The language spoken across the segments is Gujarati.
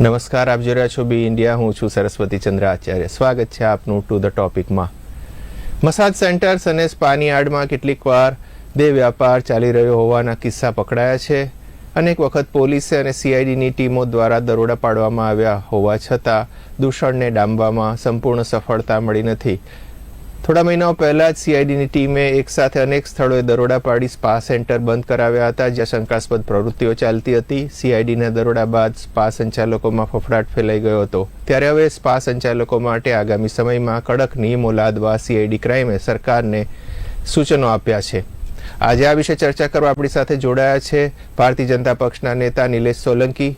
નમસ્કાર, આપ જોઈ રહ્યા છો બી ઇન્ડિયા. હું છું સરસ્વતી ચંદ્ર આચાર્ય. સ્વાગત છે આપનું ટુ ધ ટોપિકમાં. મસાજ સેન્ટર્સ અને સ્પાની આડમાં કેટલીક વાર દેહ વ્યાપાર ચાલી રહ્યો હોવાના કિસ્સા પકડાયા છે. અનેક વખત પોલીસે અને સીઆઈડીની ટીમો દ્વારા દરોડા પાડવામાં આવ્યા હોવા છતાં દૂષણને ડામવામાં સંપૂર્ણ સફળતા મળી નથી. થોડા મહિનાઓ પહેલા જ સીઆઈડીની ટીમે એકસાથે અનેક સ્થળોએ દરોડા પાડી સ્પા સેન્ટર બંધ કરાવ્યા હતા, જ્યાં શંકાસ્પદ પ્રવૃત્તિઓ ચાલતી હતી. સીઆઈડીના દરોડા બાદ સ્પા સંચાલકોમાં ફફડાટ ફેલાઈ ગયો હતો. ત્યારે હવે સ્પા સંચાલકો માટે આગામી સમયમાં કડક નિયમો લાદવા સીઆઈડી ક્રાઇમે સરકારને સૂચનો આપ્યા છે. આજે આ વિશે ચર્ચા કરવા આપણી સાથે જોડાયા છે ભારતીય જનતા પક્ષના નેતા નિલેશ સોલંકી,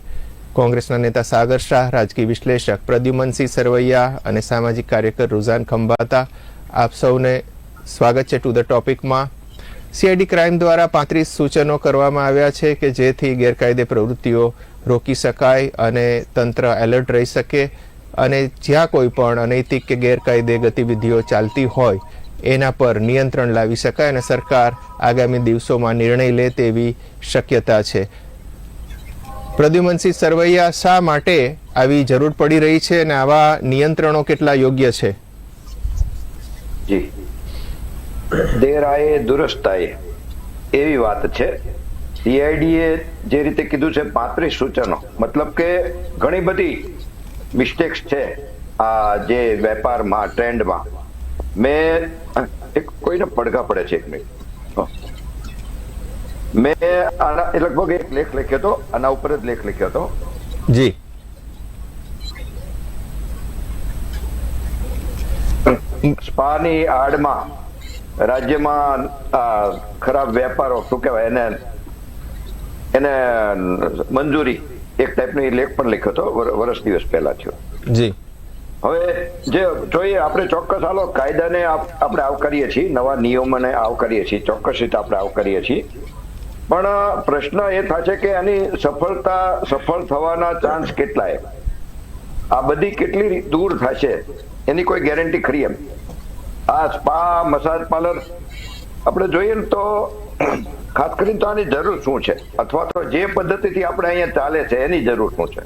કોંગ્રેસના નેતા સાગર શાહ, રાજકીય વિશ્લેષક પ્રદ્યુમનસિંહ સરવૈયા અને સામાજિક કાર્યકર રૂઝાન ખંભાતા. આપ સૌને સ્વાગત છે ટુ ધ ટોપિકમાં. સીઆઈડી ક્રાઇમ દ્વારા 35 સૂચનો કરવામાં આવ્યા છે કે જેથી ગેરકાયદે પ્રવૃત્તિઓ રોકી શકાય અને તંત્ર એલર્ટ રહી શકે, અને જ્યાં કોઈ પણ અનૈતિક કે ગેરકાયદે ગતિવિધિઓ ચાલતી હોય એના પર નિયંત્રણ લાવી શકાય અને સરકાર આગામી દિવસોમાં નિર્ણય લે તેવી શક્યતા છે. પ્રદ્યુમનસિંહ સરવૈયા, શા માટે આવી જરૂર પડી રહી છે અને આવા નિયંત્રણો કેટલા યોગ્ય છે? જી, દેર આયે દુરસ્ત આયે એવી વાત છે. સીઆઈડીએ જે રીતે કીધું છે 35 સૂચનો, મતલબ કે ઘણી બધી મિસ્ટેક્સ છે આ જે વેપારમાં, ટ્રેન્ડમાં. મેં કોઈને પડઘા પડે છે, એક મિનિટ. મેં આના લગભગ એક લેખ લખ્યો હતો, આના ઉપર જ લેખ લખ્યો હતો. જી, સ્પાની આડમાં રાજ્યમાં ખરાબ વેપારો, શું કહેવાય એને મંજૂરી, એક ટાઈપની લેખ પણ લખ્યો હતો, વર્ષ દિવસ પહેલા થયો. જી, હવે જે જોઈએ આપણે ચોક્કસ હાલો કાયદાને આપણે આવકારીએ છીએ, નવા નિયમોને આવકારીએ છીએ, ચોક્કસ રીતે આપણે આવકારીએ છીએ. પણ પ્રશ્ન એ થાય છે કે આની સફળ થવાના ચાન્સ કેટલા, આ બધી કેટલી દૂર થશે એની કોઈ ગેરંટી ખરી? એમ આ સ્પા, મસાજ પાર્લર આપણે જોઈએ ને તો ખાસ કરીને તો આની જરૂર શું છે, અથવા તો જે પદ્ધતિથી આપણે અહીંયા ચાલે છે એની જરૂર શું છે?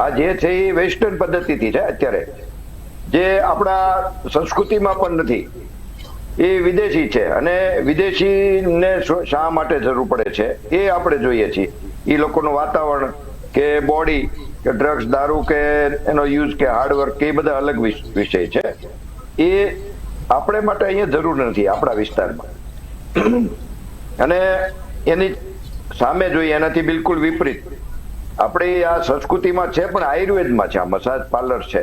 આ જે છે એ વેસ્ટર્ન પદ્ધતિથી છે અત્યારે, જે આપણા સંસ્કૃતિમાં પણ નથી, એ વિદેશી છે. અને વિદેશીને શા માટે જરૂર પડે છે એ આપણે જોઈએ છીએ. એ લોકોનું વાતાવરણ કે બોડી કે ડ્રગ્સ, દારૂ કે એનો યુઝ કે હાર્ડવર્ક કે એ બધા અલગ વિષય છે. એ આપણે માટે અહીંયા જરૂર નથી આપણા વિસ્તારમાં. અને એની સામે જોઈએ એનાથી બિલકુલ વિપરીત આપણે આ સંસ્કૃતિમાં છે, પણ આયુર્વેદમાં છે. આ મસાજ પાર્લર છે,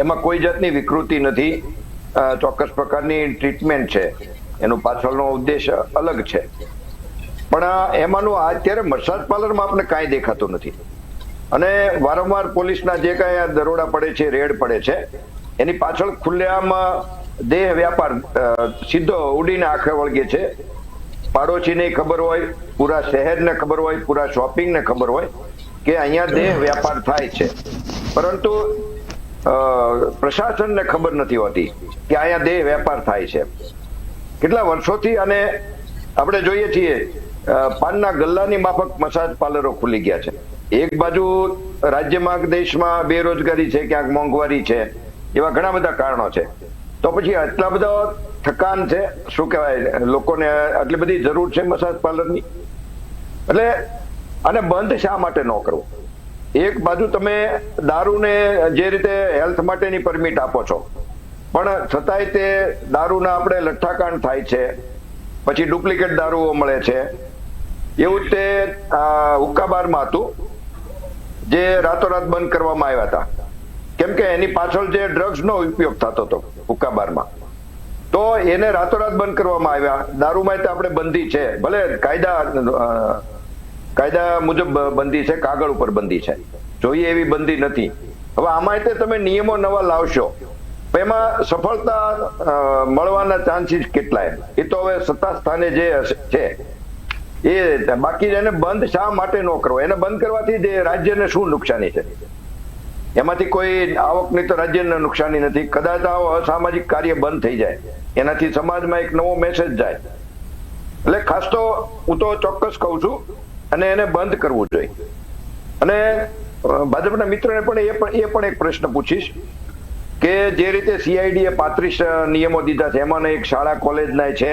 એમાં કોઈ જાતની વિકૃતિ નથી, ચોક્કસ પ્રકારની ટ્રીટમેન્ટ છે, એનો પાછળનો ઉદ્દેશ અલગ છે. પણ એમાંનું અત્યારે મસાજ પાર્લરમાં આપણે કાંઈ દેખાતું નથી. અને વારંવાર પોલીસના જે કાંઈ દરોડા પડે છે, રેડ પડે છે, એની પાછળ ખુલ્લેઆમ દેહ વ્યાપાર સીધો ઉડીને આંખે વળગે છે. પાડોશીને ખબર હોય, પૂરા શહેરને ખબર હોય, પૂરા શોપિંગને ખબર હોય કે અહીંયા દેહ વ્યાપાર થાય છે, પરંતુ પ્રશાસનને ખબર નથી હોતી કે અહીંયા દેહ વેપાર થાય છે. કેટલા વર્ષોથી અને આપણે જોઈએ છીએ પાનના ગલ્લાની માફક મસાજ પાર્લરો ખુલી ગયા છે. એક બાજુ રાજ્યમાં, દેશમાં બેરોજગારી છે, ક્યાંક મોંઘવારી છે, એવા ઘણા બધા કારણો છે. તો પછી આટલા બધા થકાન છે, શું કહેવાય, લોકોને આટલી બધી જરૂર છે મસાજ પાર્લરની, એટલે આને બંધ શા માટે ન કરવું? એક બાજુ તમે દારૂને જે રીતે હેલ્થ માટેની પરમિટ આપો છો, પણ છતાંય તે દારૂના આપણે લઠ્ઠાકાંડ થાય છે, પછી ડુપ્લિકેટ દારૂઓ મળે છે. એવું જ તે હુક્કાબારમાં હતું, જે રાતોરાત બંધ કરવામાં આવ્યા હતા, કેમ કે એની પાછળ જે ડ્રગ્સનો ઉપયોગ થતો હતો હુક્કાબારમાં, તો એને રાતોરાત બંધ કરવામાં આવ્યા. દારૂમાં તો આપણે બંધી છે, ભલે કાયદા મુજબ બંધી છે, કાગળ ઉપર બંધી છે, જોઈએ એવી બંધી નથી. હવે આમાં તે તમે નિયમો નવા લાવશો, એમાં સફળતા મળવાના ચાન્સીસ કેટલા? એ તો હવે સત્તા સ્થાને જે છે એ, બાકી એને બંધ શા માટે ન કરવો? એને બંધ કરવાથી જે રાજ્યને શું નુકસાની છે? એમાંથી કોઈ આવકની તો રાજ્યને નુકસાની નથી. કદાચ આ અસામાજિક કાર્ય બંધ થઈ જાય, એનાથી સમાજમાં એક નવો મેસેજ જાય. એટલે ખાસ તો હું તો ચોક્કસ કહું છું, અને એને બંધ કરવું જોઈએ. અને ભાજપના મિત્રોને પણ એ પણ એક પ્રશ્ન પૂછીશ કે જે રીતે CID એ 35 નિયમો દીધા છે, એમાં એક શાળા કોલેજના છે,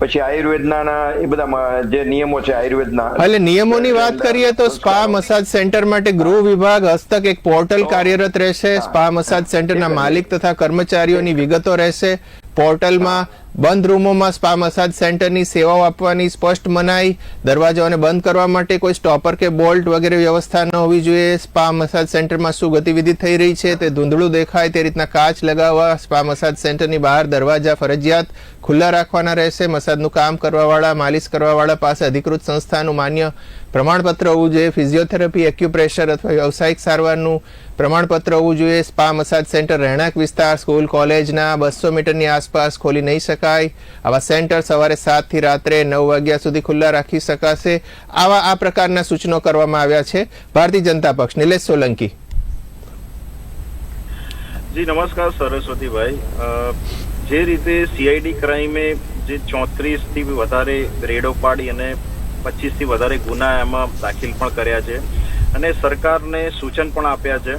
પછી આયુર્વેદના એ બધા જે નિયમો છે આયુર્વેદના, એટલે નિયમોની વાત કરીએ તો સ્પા મસાજ સેન્ટર માટે ગૃહ વિભાગ હસ્તક એક પોર્ટલ કાર્યરત રહેશે. સ્પા મસાજ સેન્ટરના માલિક તથા કર્મચારીઓની વિગતો રહેશે. પોર્ટલમાં બંધ રૂમોમાં સ્પા મસાજ સેન્ટરની સેવાઓ આપવાની સ્પષ્ટ મનાઈ. દરવાજાઓને બંધ કરવા માટે કોઈ સ્ટોપર કે બોલ્ટ વગેરે વ્યવસ્થા ન હોવી જોઈએ. સ્પા મસાજ સેન્ટરમાં શું ગતિવિધિ થઈ રહી છે તે ધૂંધળું દેખાય તે રીતના કાચ લગાવવા. સ્પા મસાજ સેન્ટરની બહાર દરવાજા ફરજિયાત ખુલ્લા રાખવાના રહેશે. મસાજનું કામ કરવાવાળા, માલિશ કરવાવાળા પાસે અધિકૃત સંસ્થાનું માન્ય પ્રમાણપત્ર હોવું જોઈએ. ફિઝિયોથેરાપી, એક્યુપ્રેશર અથવા વ્યવસાયિક સારવારનું પ્રમાણપત્ર હોવું જોઈએ. સ્પા મસાજ સેન્ટર રહેણાંક વિસ્તાર, સ્કૂલ, કોલેજના 200 મીટરની આસપાસ ખોલી નહીં શકાય. આવા સેન્ટર સવારે 7 થી રાત્રે 9 વાગ્યા સુધી ખુલ્લા રાખી શકાશે. આ પ્રકારના સૂચનો કરવામાં આવ્યા છે. ભારતીય જનતા પક્ષ, નિલેશ સોલંકી. જી નમસ્કાર સરસ્વતીભાઈ. જે રીતે CID ક્રાઇમે જે 34 થી વધારે રેડો પાડી અને 25 થી વધારે ગુના એમાં દાખલ પણ કર્યા છે અને સરકારને સૂચન પણ આપ્યા છે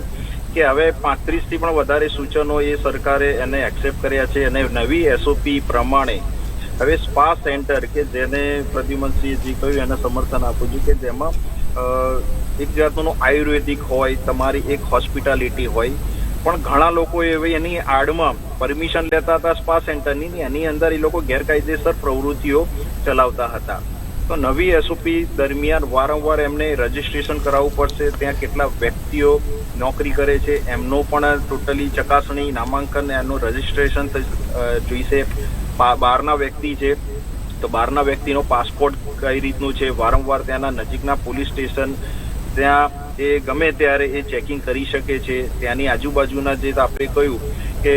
કે હવે 35 થી પણ વધારે સૂચનો એ સરકારે એને એક્સેપ્ટ કર્યા છે અને નવી SOP પ્રમાણે હવે સ્પા સેન્ટર કે જેને પ્રદ્યુમનસિંહજી કહ્યું એને સમર્થન આપું છું કે જેમાં એક જાતનું આયુર્વેદિક હોય, તમારી એક હોસ્પિટાલિટી હોય, પણ ઘણા લોકો એની આડમાં પરમિશન લેતા હતા સ્પા સેન્ટરની, એની અંદર એ લોકો ગેરકાયદેસર પ્રવૃત્તિઓ ચલાવતા હતા. તો નવી SOP દરમિયાન વારંવાર એમને રજીસ્ટ્રેશન કરાવવું પડશે. ત્યાં કેટલા વ્યક્તિઓ નોકરી કરે છે એમનો પણ ટોટલી ચકાસણી, નામાંકન, એનું રજીસ્ટ્રેશન જોઈશે. બહારના વ્યક્તિ છે તો બહારના વ્યક્તિનો પાસપોર્ટ કઈ રીતનું છે, વારંવાર ત્યાંના નજીકના પોલીસ સ્ટેશન ત્યાં એ ગમે ત્યારે એ ચેકિંગ કરી શકે છે. ત્યાંની આજુબાજુના જે આપણે કહ્યું કે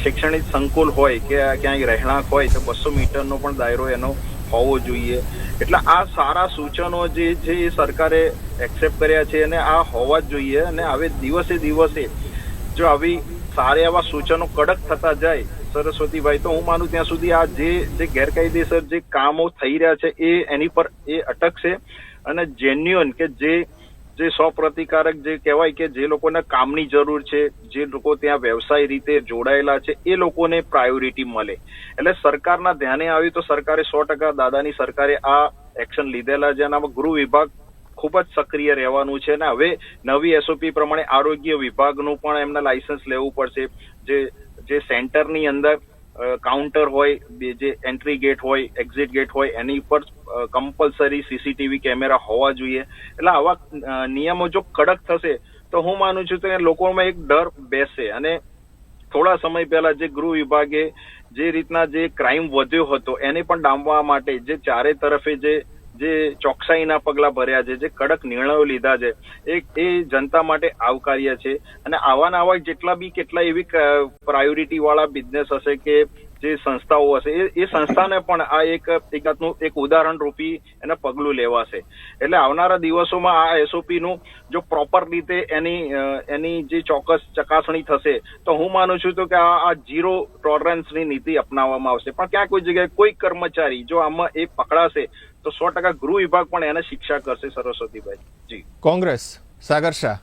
શૈક્ષણિક સંકુલ હોય કે ક્યાંય રહેણાંક હોય તો 200 મીટરનો પણ દાયરો એનો હોવો જોઈએ. એટલે આ સારા સૂચનો જે સરકારે એક્સેપ્ટ કર્યા છે અને આ હોવા જ જોઈએ. અને હવે દિવસે દિવસે જો આવી સારા એવા સૂચનો કડક થતા જાય સરસ્વતીભાઈ, તો હું માનું ત્યાં સુધી આ જે ગેરકાયદેસર જે કામો થઈ રહ્યા છે એની પર એ અટકશે અને જેન્યુઅન કે જે સ્વપ્રતિકારક જે કહેવાય કે જે લોકોને કામની જરૂર છે, જે લોકો ત્યાં વ્યવસાય રીતે જોડાયેલા છે એ લોકોને પ્રાયોરિટી મળે. એટલે સરકારના ધ્યાને આવ્યું તો સરકારે 100% દાદાની સરકારે આ એક્શન લીધેલા છે અને આમાં ગૃહ વિભાગ ખૂબ જ સક્રિય રહેવાનું છે. અને હવે નવી SOP પ્રમાણે આરોગ્ય વિભાગનું પણ એમને લાયસન્સ લેવું પડશે. જે સેન્ટરની અંદર કાઉન્ટર હોય, જે એન્ટ્રી ગેટ હોય, એક્ઝિટ ગેટ હોય, એની ઉપર કમ્પલસરી CCTV કેમેરા હોવા જોઈએ. એટલે આવા નિયમો જો કડક થશે તો હું માનું છું કે લોકોમાં એક ડર બેસશે. અને થોડા સમય પહેલા જે ગૃહ વિભાગે જે રીતના જે ક્રાઇમ વધ્યો હતો એને પણ ડામવા માટે જે ચારે તરફે જે ચોકસાઈના પગલા ભર્યા છે, જે કડક નિર્ણયો લીધા છે, એ જનતા માટે આવકાર્ય છે. અને આવા કેટલા એવી પ્રાયોરિટી વાળા બિઝનેસ હશે કે જે સંસ્થાઓ હશે એ સંસ્થાને પણ આ એક ઉદાહરણ રૂપી એને પગલું લેવાશે. એટલે આવનારા દિવસોમાં આ SOP નું જો પ્રોપર રીતે એની જે ચોક્કસ ચકાસણી થશે તો હું માનું છું તો કે આ 0 ટોલરન્સની નીતિ અપનાવવામાં આવશે. પણ ક્યાં કોઈ જગ્યાએ કોઈ કર્મચારી જો આમાં એ પકડાશે તો 100% ગૃહ વિભાગ પણ એને શિક્ષા કરશે. સરસ્વતીભાઈ જી. કોંગ્રેસ, સાગર શાહ.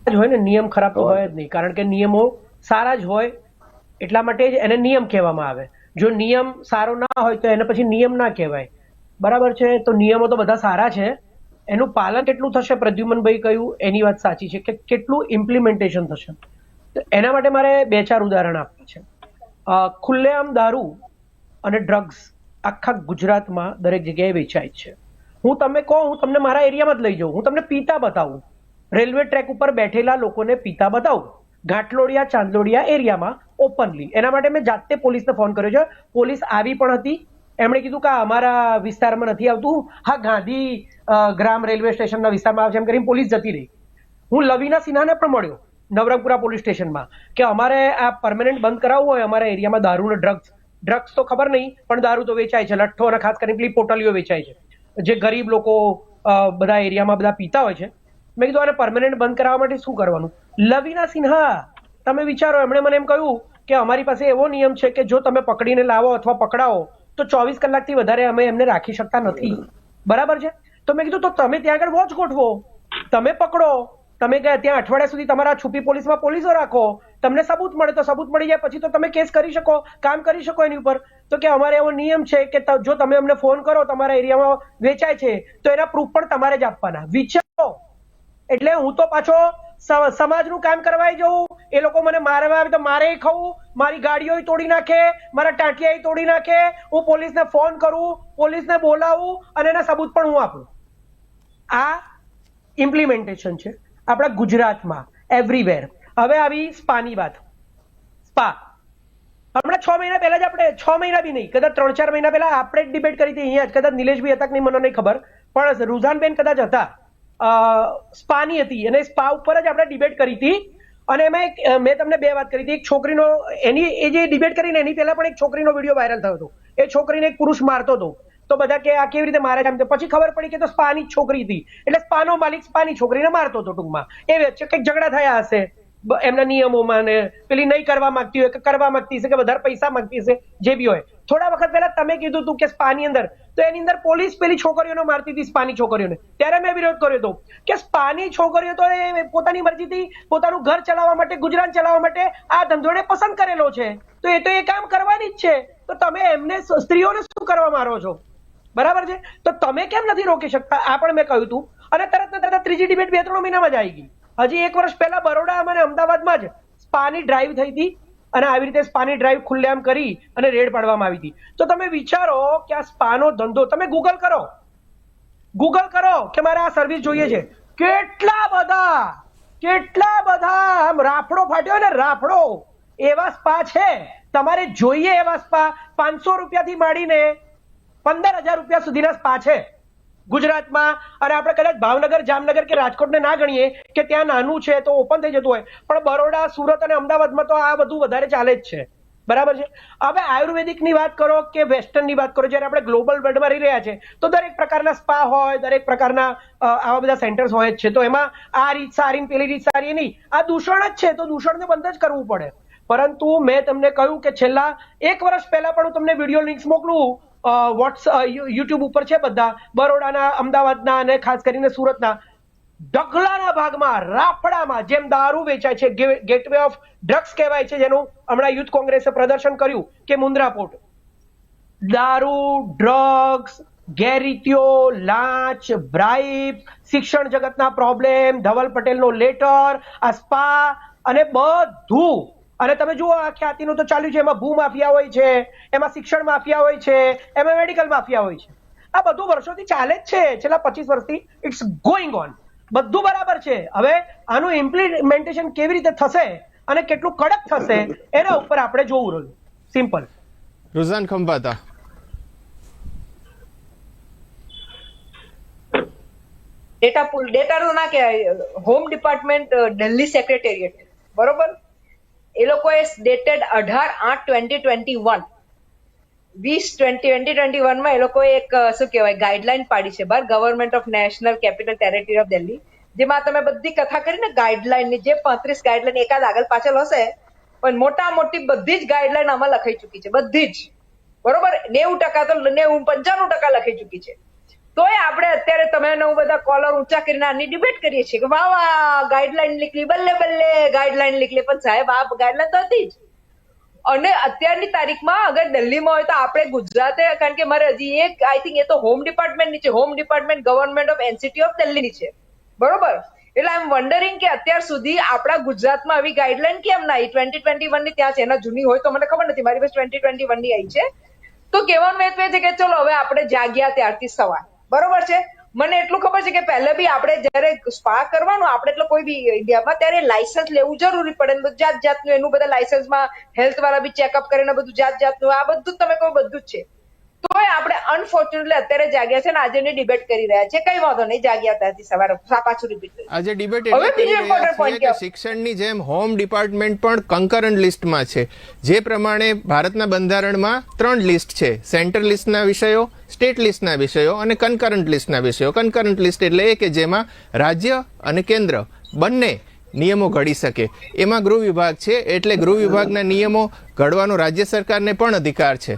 હોય ને નિયમ ખરાબ તો હોય જ નહીં, કારણ કે નિયમો સારા જ હોય એટલા માટે જ એને નિયમ કહેવામાં આવે. જો નિયમ સારો ના હોય તો એને પછી નિયમ ના કહેવાય. બરાબર છે? તો નિયમો તો બધા સારા છે, એનું પાલન કેટલું થશે પ્રદ્યુમનભાઈ કહ્યું એની વાત સાચી છે કે કેટલું ઇમ્પ્લિમેન્ટેશન થશે. તો એના માટે મારે 2-4 ઉદાહરણ આપવા છે. ખુલ્લેઆમ દારૂ અને ડ્રગ્સ આખા ગુજરાતમાં દરેક જગ્યાએ વેચાય છે. હું તમને મારા એરિયામાં જ લઈ જાઉં, હું તમને પીતા બતાવું, રેલવે ટ્રેક ઉપર બેઠેલા લોકોને પીતા બતાવું, ઘાટલોડિયા ચાંદલોડિયા એરિયામાં ઓપનલી. એના માટે મેં જાતે પોલીસને ફોન કર્યો છે. પોલીસ આવી પણ હતી. એમણે કીધું કે અમારા વિસ્તારમાં નથી આવતું, હા ગાંધી ગ્રામ રેલવે સ્ટેશનના વિસ્તારમાં આવશે એમ કરીને પોલીસ જતી રહી. હું લવીના સિન્હાને પણ મળ્યો નવરંગપુરા પોલીસ સ્ટેશનમાં કે અમારે આ પરમેનન્ટ બંધ કરાવવું હોય અમારા એરિયામાં દારૂ અને ડ્રગ્સ તો ખબર નહીં પણ દારૂ તો વેચાય છે, લઠ્ઠો અને ખાસ કરીને પેલી પોટલીઓ વેચાય છે જે ગરીબ લોકો બધા એરિયામાં બધા પીતા હોય છે. મેં કીધું આને પરમેનન્ટ બંધ કરાવવા માટે શું કરવાનું? લવીના સિન્હા, તમે વિચારો, એમણે મને એમ કહ્યું કે અમારી પાસે એવો નિયમ છે કે જો તમે પકડીને લાવો અથવા પકડાવો તો 24 કલાકથી વધારે અમે એમને રાખી શકતા નથી. બરાબર છે? તો મેં કીધું તો તમે ત્યાં આગળ વોચ ગોઠવો, તમે પકડો, તમે ત્યાં અઠવાડિયા સુધી તમારા છુપી પોલીસમાં પોલીસો રાખો, તમને સબૂત મળે તો સબૂત મળી જાય પછી તો તમે કેસ કરી શકો, કામ કરી શકો એની ઉપર. તો કે અમારે એવો નિયમ છે કે જો તમે અમને ફોન કરો તમારા એરિયામાં વેચાય છે તો એના પ્રૂફ પણ તમારે જ આપવાના. વિચારો, એટલે હું તો પાછો સમાજનું કામ કરવા જવું, એ લોકો મને મારવા આવે તો મારે ખાવું, મારી ગાડીઓ તોડી નાખે, મારા ટાંટિયા તોડી નાખે, હું પોલીસને ફોન કરું, પોલીસને બોલાવું અને એના સબૂત પણ હું આપું. આ ઇમ્પ્લિમેન્ટેશન છે આપણા ગુજરાતમાં એવરીવેર. હવે આવી સ્પાની વાત. સ્પા હમણાં 6 મહિના પહેલા જ આપણે 6 મહિના બી નહીં, કદાચ 3-4 મહિના પહેલા આપણે જ ડિબેટ કરી હતી અહીંયા જ, કદાચ નિલેશભાઈ હતા કે નહીં મને નહીં ખબર, પણ રૂઝાનબેન કદાચ હતા, સ્પાની હતી અને સ્પા ઉપર જ આપણે ડિબેટ કરી હતી. અને એમાં મેં તમને 2 વાત કરી હતી. એક છોકરીનો એની એ જે ડિબેટ કરીને એની પહેલા પણ એક છોકરીનો વિડીયો વાયરલ થયો હતો. એ છોકરીને એક પુરુષ મારતો હતો તો બધા કે આ કેવી રીતે મારે છે, પછી ખબર પડી કે તો સ્પાની જ છોકરી હતી, એટલે સ્પાનો માલિક સ્પાની છોકરીને મારતો હતો. ટૂંકમાં એ વચ્ચે કંઈક ઝઘડા થયા હશે એમના નિયમોમાં, ને પેલી નહીં કરવા માંગતી હોય કે કરવા માંગતી હશે કે વધારે પૈસા માંગતી હશે, જે બી હોય. થોડા વખત પહેલા તમે કીધું હતું કે સ્પાની અંદર, તો એની અંદર પોલીસ પેલી છોકરીઓને મારતી હતી, સ્પાની છોકરીઓને. ત્યારે મેં વિરોધ કર્યો હતો કે સ્પાની છોકરીઓ તો એ પોતાની મરજીથી પોતાનું ઘર ચલાવવા માટે, ગુજરાન ચલાવવા માટે આ ધંધોને પસંદ કરેલો છે, તો એ તો એ કામ કરવાની જ છે. તો તમે એમને સ્ત્રીઓને શું કરવા મારો છો? બરાબર છે? તો તમે કેમ નથી રોકી શકતા? આ પણ મેં કહ્યું હતું. અને તરત ને તરત ત્રીજી ડિબેટ 2-3 મહિનામાં જ આવી ગઈ. હજી 1 વર્ષ પહેલા બરોડા અને અમદાવાદમાં જ સ્પાની ડ્રાઈવ થઈ હતી અને આવી રીતે સ્પાની ડ્રાઈવ ખુલ્લેઆમ કરી અને રેડ પાડવામાં આવી હતી. તો તમે વિચારો કે આ સ્પાનો ધંધો, તમે ગૂગલ કરો કે મારે આ સર્વિસ જોઈએ છે, કેટલા બધા આમ રાફડો ફાટ્યો ને રાફડો એવા સ્પા છે. તમારે જોઈએ એવા સ્પા 500 રૂપિયાથી માંડીને 15,000 રૂપિયા સુધીના સ્પા છે ગુજરાતમાં. અને આપણે કદાચ ભાવનગર, જામનગર કે રાજકોટને ના ગણીએ કે ત્યાં નાનું છે તો ઓપન થઈ જતું હોય, પણ બરોડા, સુરત અને અમદાવાદમાં તો આ બધું વધારે ચાલે જ છે. બરાબર છે? હવે આયુર્વેદિકની વાત કરો કે વેસ્ટર્નની વાત કરો, જ્યારે આપણે ગ્લોબલ વર્લ્ડમાં રહી રહ્યા છે તો દરેક પ્રકારના સ્પા હોય, દરેક પ્રકારના આવા બધા સેન્ટર્સ હોય જ છે. તો એમાં આ રીત સારી ને પેલી રીત સારી નહીં, આ દૂષણ જ છે, તો દૂષણને બંધ જ કરવું પડે. પરંતુ મેં તમને કહ્યું કે છેલ્લા 1 વર્ષ પહેલા પણ હું તમને વિડીયો લિંક્સ મોકલું, યુટ્યુબ ઉપર છે બધા, બરોડાના, અમદાવાદના અને ખાસ કરીને સુરતના ઢગલાના ભાગમાં, રાફડામાં જેમ દારૂ વેચાય છે, ગેટવે ઓફ ડ્રગ્સ કહેવાય છે, જેનું હમણાં યુથ કોંગ્રેસે પ્રદર્શન કર્યું કે મુન્દ્રા પોર્ટ. દારૂ, ડ્રગ્સ, ગેરરીતિઓ, લાંચ, બ્રાઇબ, શિક્ષણ જગતના પ્રોબ્લેમ, ધવલ પટેલનો લેટર, આ સ્પા અને બધું. અને તમે જુઓ આ ખ્યાતિનું તો ચાલ્યું છે, એમાં ભૂ માફિયા હોય છે, એમાં શિક્ષણ માફિયા હોય છે, એમાં મેડિકલ માફિયા હોય છે. આ બધું વર્ષોથી ચાલે જ છે, છેલ્લા 25 વર્ષથી ઇટ્સ ગોઈંગ ઓન. બધું બરાબર છે. હવે આનું ઇમ્પ્લિમેન્ટેશન કેવી રીતે થશે અને કેટલું કડક થશે એના ઉપર આપણે જોવું રહ્યું. સિમ્પલ. રુઝાન ખંભાતા. ડેટા ના કહેવાય, હોમ ડિપાર્ટમેન્ટ, દિલ્હી સેક્રેટેરિયેટ, બરોબર, એ લોકોએ ડેટેડ 18/8/2021 2021 એ લોકોએ એક શું કહેવાય ગાઈડલાઈન પાડી છે બહાર, government of national capital territory of Delhi, જેમાં તમે બધી કથા કરીને ગાઈડલાઈન ની જે 35 ગાઈડલાઈન એકાદ આગળ પાછળ હશે, પણ મોટા મોટી બધી જ ગાઈડલાઈન આમાં લખાઈ ચૂકી છે, બધી જ. બરોબર, 90% તો 95% લખાઈ ચૂકી છે. તોય આપણે અત્યારે તમે બધા કોલર ઊંચા કરીને આની ડિબેટ કરીએ છીએ કે વાહ વાહ ગાઈડલાઈન નીકળી, બલ્લે બલ્લે ગાઈડલાઈન નીકળી. પણ સાહેબ આ ગાઈડલાઈન તો હતી જ. અને અત્યારની તારીખમાં અગર દિલ્હીમાં હોય તો આપણે ગુજરાતે, કારણ કે મારે હજી એક આઈ થિંક એ તો હોમ ડિપાર્ટમેન્ટની છે, home department government of NCT of દિલ્હીની છે, બરોબર. એટલે આઈ એમ વન્ડરિંગ કે અત્યાર સુધી આપણા ગુજરાતમાં આવી ગાઈડલાઈન કેમ ના આવી? 2021 ની ત્યાં છે, એના જૂની હોય તો મને ખબર નથી, મારી પાસે 2021 ની આવી છે. તો કહેવાનું એ છે કે ચલો હવે આપણે જાગ્યા ત્યારથી સવાર, બરોબર છે. મને એટલું ખબર છે કે પહેલે બી આપણે જયારે સ્પા કરવાનું, આપણે એટલે કોઈ બી ઇન્ડિયામાં, ત્યારે લાયસન્સ લેવું જરૂરી પડે. જાત જાતનું એનું બધા લાયસન્સમાં હેલ્થ વાળા બી ચેકઅપ કરે ને બધું જાત જાતનું, આ બધું તમે કહો બધું જ છે. તોય આપણે અનફોર્ચ્યુનેટલી અત્યારે જાગ્યા છે ને આજે એની ડિબેટ કરી રહ્યા છે. કઈ વાંધો નહીં, જાગ્યા ત્યાંથી સવારે પાછું રિપીટ કરી. આજે ડિબેટ એટલે કરી રહ્યા છીએ કે શિક્ષણની જેમ હોમ ડિપાર્ટમેન્ટ પણ કન્કરન્ટ લિસ્ટમાં છે. જે પ્રમાણે ભારતના બંધારણમાં 3 લિસ્ટ છે, સેન્ટ્રલ લિસ્ટના વિષયો, સ્ટેટ લિસ્ટના વિષયો અને કન્કરન્ટ લિસ્ટના વિષયો. કન્કરન્ટ લિસ્ટ એટલે એ કે જેમાં રાજ્ય અને કેન્દ્ર બંને નિયમો ઘડી શકે. એમાં ગૃહ વિભાગ છે, એટલે ગૃહ વિભાગના નિયમો ઘડવાનો રાજ્ય સરકારને પણ અધિકાર છે.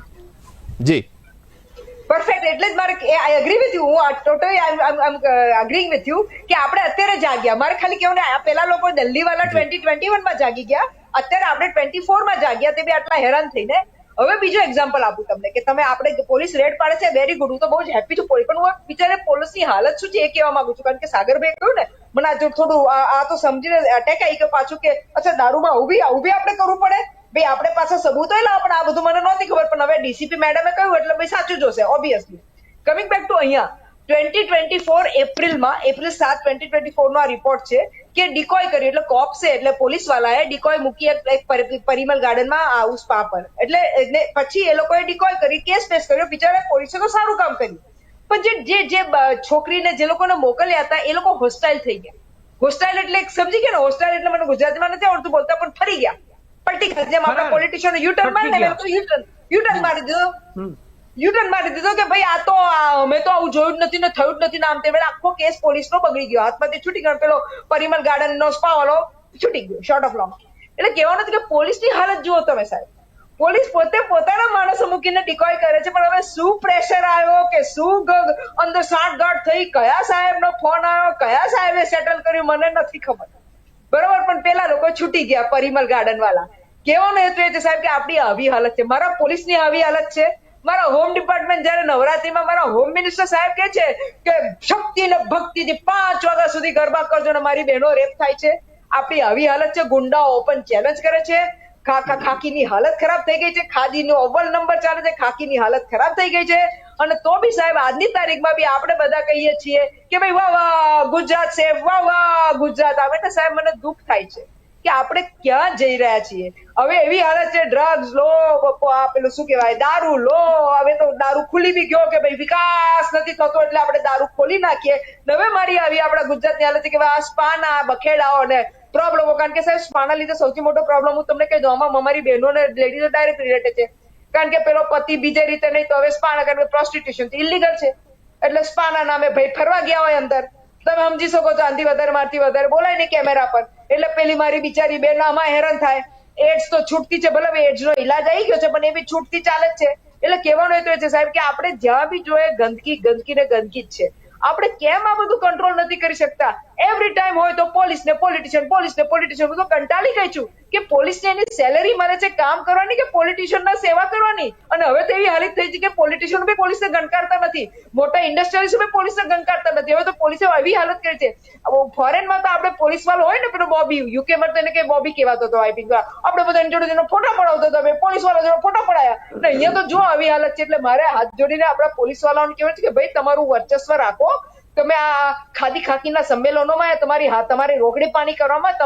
જી પરફેક્ટ. એટલે જ મારે આઈ એગ્રી વિથ યુ. હું ટોટલી આઈ અગ્રીંગ વિથ યુ કે આપણે અત્યારે જાગ્યા. મારે ખાલી કેવું ને, પેલા લોકો દિલ્હી વાળા 2021 માં જાગી ગયા, અત્યારે આપણે 24 માં જાગ્યા. તે બી આટલા હેરાન થઈને. હવે બીજો એક્ઝામ્પલ આપું તમને કે તમે આપણે પોલીસ રેડ પાડે છે, વેરી ગુડ, હું તો બહુ જ હેપી છું. પણ હું બિચારે પોલીસની હાલત શું છે એ કહેવા માંગુ છું. કારણ કે સાગરભાઈ કહ્યું ને, મને આ જો થોડું આ તો સમજીને અટેક આવી ગયો પાછું કે અચ્છા દારૂમાં ઉભી આપણે કરવું પડે. ભાઈ આપણે પાસે સબૂત હોય પણ આ બધું મને નહોતી ખબર, પણ હવે ડીસીપી મેડમે કહ્યું એટલે ભાઈ સાચું જોશે ઓબ્વિયસલી. કમિંગ બેક ટુ અહીંયા 2024 એપ્રિલમાં, એપ્રિલ 7 2024 નો આ રિપોર્ટ છે કે ડિકોય કર્યું, એટલે કોપ્સે એટલે પોલીસ વાળાએ ડિકોય મૂકી એક પરિમલ ગાર્ડનમાં હાઉસ સ્પા પર. એટલે પછી એ લોકોએ ડિકોય કરી, કેસ પેશ કર્યો. બિચારા પોલીસે તો સારું કામ કર્યું, પણ જે છોકરીને જે લોકોને મોકલ્યા હતા એ લોકો હોસ્ટાઇલ થઈ ગયા. હોસ્ટાઇલ એટલે સમજી ગયા ને, હોસ્ટાઇલ એટલે મને ગુજરાતીમાં નથી આવડતું બોલતા, પણ ફરી ગયા, પલટી ગયા. જેમ આપણા પોલિટિશિયનો યુટર્ન મારે ને, યુટર્ન મારી દીધો. યુટર્ન મારી દીધો કે ભાઈ આ તો અમે તો આવું જોયું જ નથી ને થયું જ નથી ને આમ તેમ. આખો કેસ પોલીસનો બગડી ગયો, હાથમાંથી છૂટી ગયો. પેલો પરિમલ ગાર્ડન નો સ્પા વાળો છૂટી ગયો, શોર્ટ ઓફ લોંગ. એટલે કહેવાનું નથી કે પોલીસની હાલત જુઓ તમે સાહેબ. પોલીસ પોતે પોતાના માણસો મૂકીને ડિકોય કરે છે, પણ હવે શું પ્રેશર આવ્યો કે શું અંદર સાંઠગાંઠ થઈ, કયા સાહેબનો ફોન આવ્યો, કયા સાહેબે સેટલ કર્યું, મને નથી ખબર. બરોબર, પણ પેલા લોકો છૂટી ગયા પરિમલ ગાર્ડન વાળા. કહેવાનું હેતુ એ છે સાહેબ કે આપણી આવી હાલત છે. મારા પોલીસની આવી હાલત છે. મારા હોમ ડિપાર્ટમેન્ટ જયારે નવરાત્રીમાં મારા હોમ મિનિસ્ટર સાહેબ કે છે કે શક્તિ ને ભક્તિથી 5 વાગ્યા સુધી ગરબા કરજો ને મારી બહેનો રેપ થાય છે. આપણી આવી હાલત છે. ગુંડાઓ ઓપન ચેલેન્જ કરે છે. ખાકીની હાલત ખરાબ થઈ ગઈ છે. ખાદીનો અવ્વલ નંબર ચાલે છે. ખાકીની હાલત ખરાબ થઈ ગઈ છે. અને તો બી સાહેબ આજની તારીખમાં બી આપણે બધા કહીએ છીએ કે ભાઈ વાહ વાહ ગુજરાત સેફ, વાહ વાહ ગુજરાત. આવે તો સાહેબ મને દુઃખ થાય છે કે આપણે ક્યાં જઈ રહ્યા છીએ. હવે એવી હાલત છે, ડ્રગ્સ લો, પેલું શું કહેવાય, દારૂ લો. હવે તો દારૂ ખુલી બી ગયો કે ભાઈ વિકાસ નથી થતો એટલે આપણે દારૂ ખોલી નાખીએ. હવે મારી આવી આપણા ગુજરાતની હાલત છે કે આ સ્પાના બખેડાઓ ને પ્રોબ્લેમો. કારણ કે સાહેબ સ્પાના લીધે સૌથી મોટો પ્રોબ્લેમ હું તમને કહી દઉં, આમાં અમારી બહેનો ને લેડીઝો ડાયરેક્ટ રિલેટેડ છે. કારણ કે પેલો પતિ બીજે રીતે નહીં તો હવે સ્પાના, કારણ કે પ્રોસ્ટિટ્યુશન ઇલીગલ છે એટલે સ્પાના નામે ભાઈ ફરવા ગયા હોય અંદર. તમે સમજી શકો છો, આંધી વધારે મારથી વધારે બોલાય નહીં કેમેરા પર. એટલે પેલી મારી બિચારી બેન આમાં હેરાન થાય. એડ્સ તો છૂટતી છે, ભલે એડ્સ નો ઇલાજ આવી ગયો છે પણ એ બી છૂટતી ચાલે જ છે. એટલે કહેવાનું એ તો એ છે સાહેબ કે આપણે જ્યાં બી જોઈએ ગંદકી ને ગંદકી જ છે. આપણે કેમ આ બધું કંટ્રોલ નથી કરી શકતા? એવરી ટાઈમ હોય તો પોલીસ ને પોલિટિશિયન. હું તો કંટાળી ગઈ છું કે પોલીસને એની સેલેરી મળે છે કામ કરવાની કે પોલિટિશિયનના સેવા કરવાની. અને હવે તો એવી હાલત થઈ છે કે પોલિટિશિયન બી પોલીસને ગણકારતા નથી, મોટા ઇન્ડસ્ટ્રીયલિસ્ટ બી પોલીસને ગણકારતા નથી. હવે તો પોલીસે એવી હાલત કરી છે. ફોરેનમાં તો આપણે પોલીસ વાળો હોય ને, પેલો બોબી, યુકેમાં તો એને કઈ બોબી કહેવાતો હતો, આઈ થિંક. આપણે બધા એની જોડે ફોટો પડાવતો હતો, પોલીસ વાળા જોડે ફોટો પડાયા. અને અહીંયા તો જો આવી હાલત છે. એટલે મારે હાથ જોડીને આપણા પોલીસ વાળાઓને કહેવાય છે કે ભાઈ તમારું વર્ચસ્વ રાખો. તમે આ ખાકીના સંમેલનોમાં તમારી રોકડી પાણી કરવામાં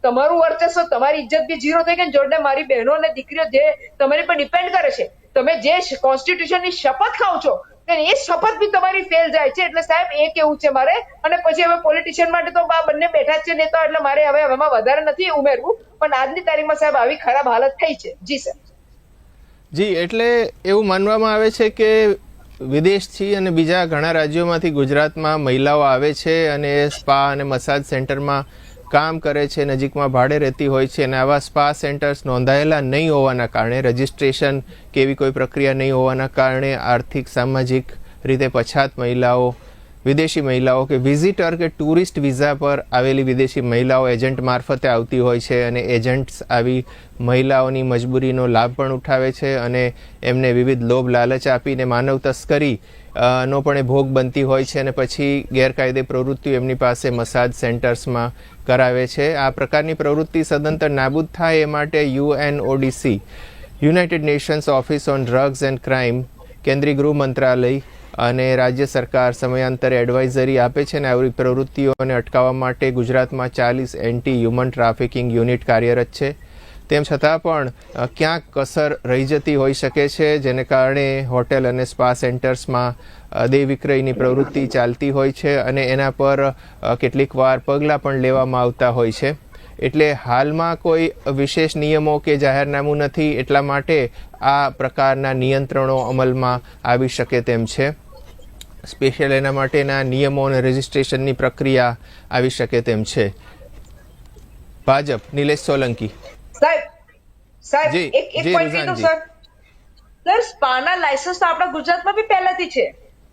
તમારું વર્ચસ્વ, તમારી ઇજ્જત બી ઝીરો થઈ ગઈ. જોડે મારી બહેનો અને દીકરીઓ જે તમારી પર ડિપેન્ડ કરે છે, તમે જે કોન્સ્ટિટ્યુશનની શપથ ખાવ છો એ શપથ બી તમારી ફેલ જાય છે. એટલે સાહેબ એ કેવું છે મારે. અને પછી હવે પોલિટિશિયન માટે તો આ બંને બેઠા જ છે નેતા, એટલે મારે હવે એમાં વધારે નથી ઉમેરવું. પણ આજની તારીખમાં સાહેબ આવી ખરાબ હાલત થઈ છે. જી સર. જી, એટલે એવું માનવામાં આવે છે કે વિદેશથી અને બીજા ઘણા રાજ્યોમાંથી ગુજરાતમાં મહિલાઓ આવે છે અને સ્પા અને મસાજ સેન્ટરમાં કામ કરે છે, નજીકમાં ભાડે રહેતી હોય છે. અને આવા સ્પા સેન્ટર્સ નોંધાયેલા નહીં હોવાના કારણે, રજિસ્ટ્રેશન કે એવી કોઈ પ્રક્રિયા નહીં હોવાના કારણે આર્થિક સામાજિક રીતે પછાત મહિલાઓ, વિદેશી મહિલાઓ કે વિઝિટર કે ટુરિસ્ટ વિઝા પર આવેલી વિદેશી મહિલાઓ એજન્ટ મારફતે આવતી હોય છે. અને એજન્ટ્સ આવી મહિલાઓની મજબૂરીનો લાભ પણ ઉઠાવે છે અને એમને વિવિધ લોભ લાલચ આપીને માનવ તસ્કરી નો પણ એ ભોગ બનતી હોય છે. અને પછી ગેરકાયદે પ્રવૃત્તિઓ એમની પાસે મસાજ સેન્ટર્સમાં કરાવે છે. આ પ્રકારની પ્રવૃત્તિ સદંતર નાબૂદ થાય એ માટે UNODC, United Nations office on drugs and crime, કેન્દ્રીય ગૃહ મંત્રાલય અને રાજ્ય સરકાર સમયાંતરે એડવાઇઝરી આપે છે. અને આવી પ્રવૃત્તિઓને અટકાવવા માટે ગુજરાતમાં 40 એન્ટી હ્યુમન ટ્રાફિકિંગ યુનિટ કાર્યરત છે. તેમ છતાં પણ ક્યાંક કસર રહી જતી હોઈ શકે છે, જેને કારણે હોટેલ અને સ્પા સેન્ટર્સમાં દેહ વિક્રયની પ્રવૃત્તિ ચાલતી હોય છે અને એના પર કેટલીક વાર પગલાં પણ લેવામાં આવતા હોય છે. એટલે હાલમાં કોઈ વિશેષ નિયમો કે જાહેરનામું નથી, એટલા માટે આ પ્રકારના નિયંત્રણો અમલમાં આવી શકે તેમ છે. સ્પેશિયલ એના માટેના નિયમો અને રજિસ્ટ્રેશનની પ્રક્રિયા આવી શકે તેમ છે. ભાજપ, નિલેશ સોલંકી. સાહેબ એક પોઈન્ટ કીધું સર. સર સ્પાના લાયસન્સ તો આપણા ગુજરાતમાં બી પહેલાથી છે.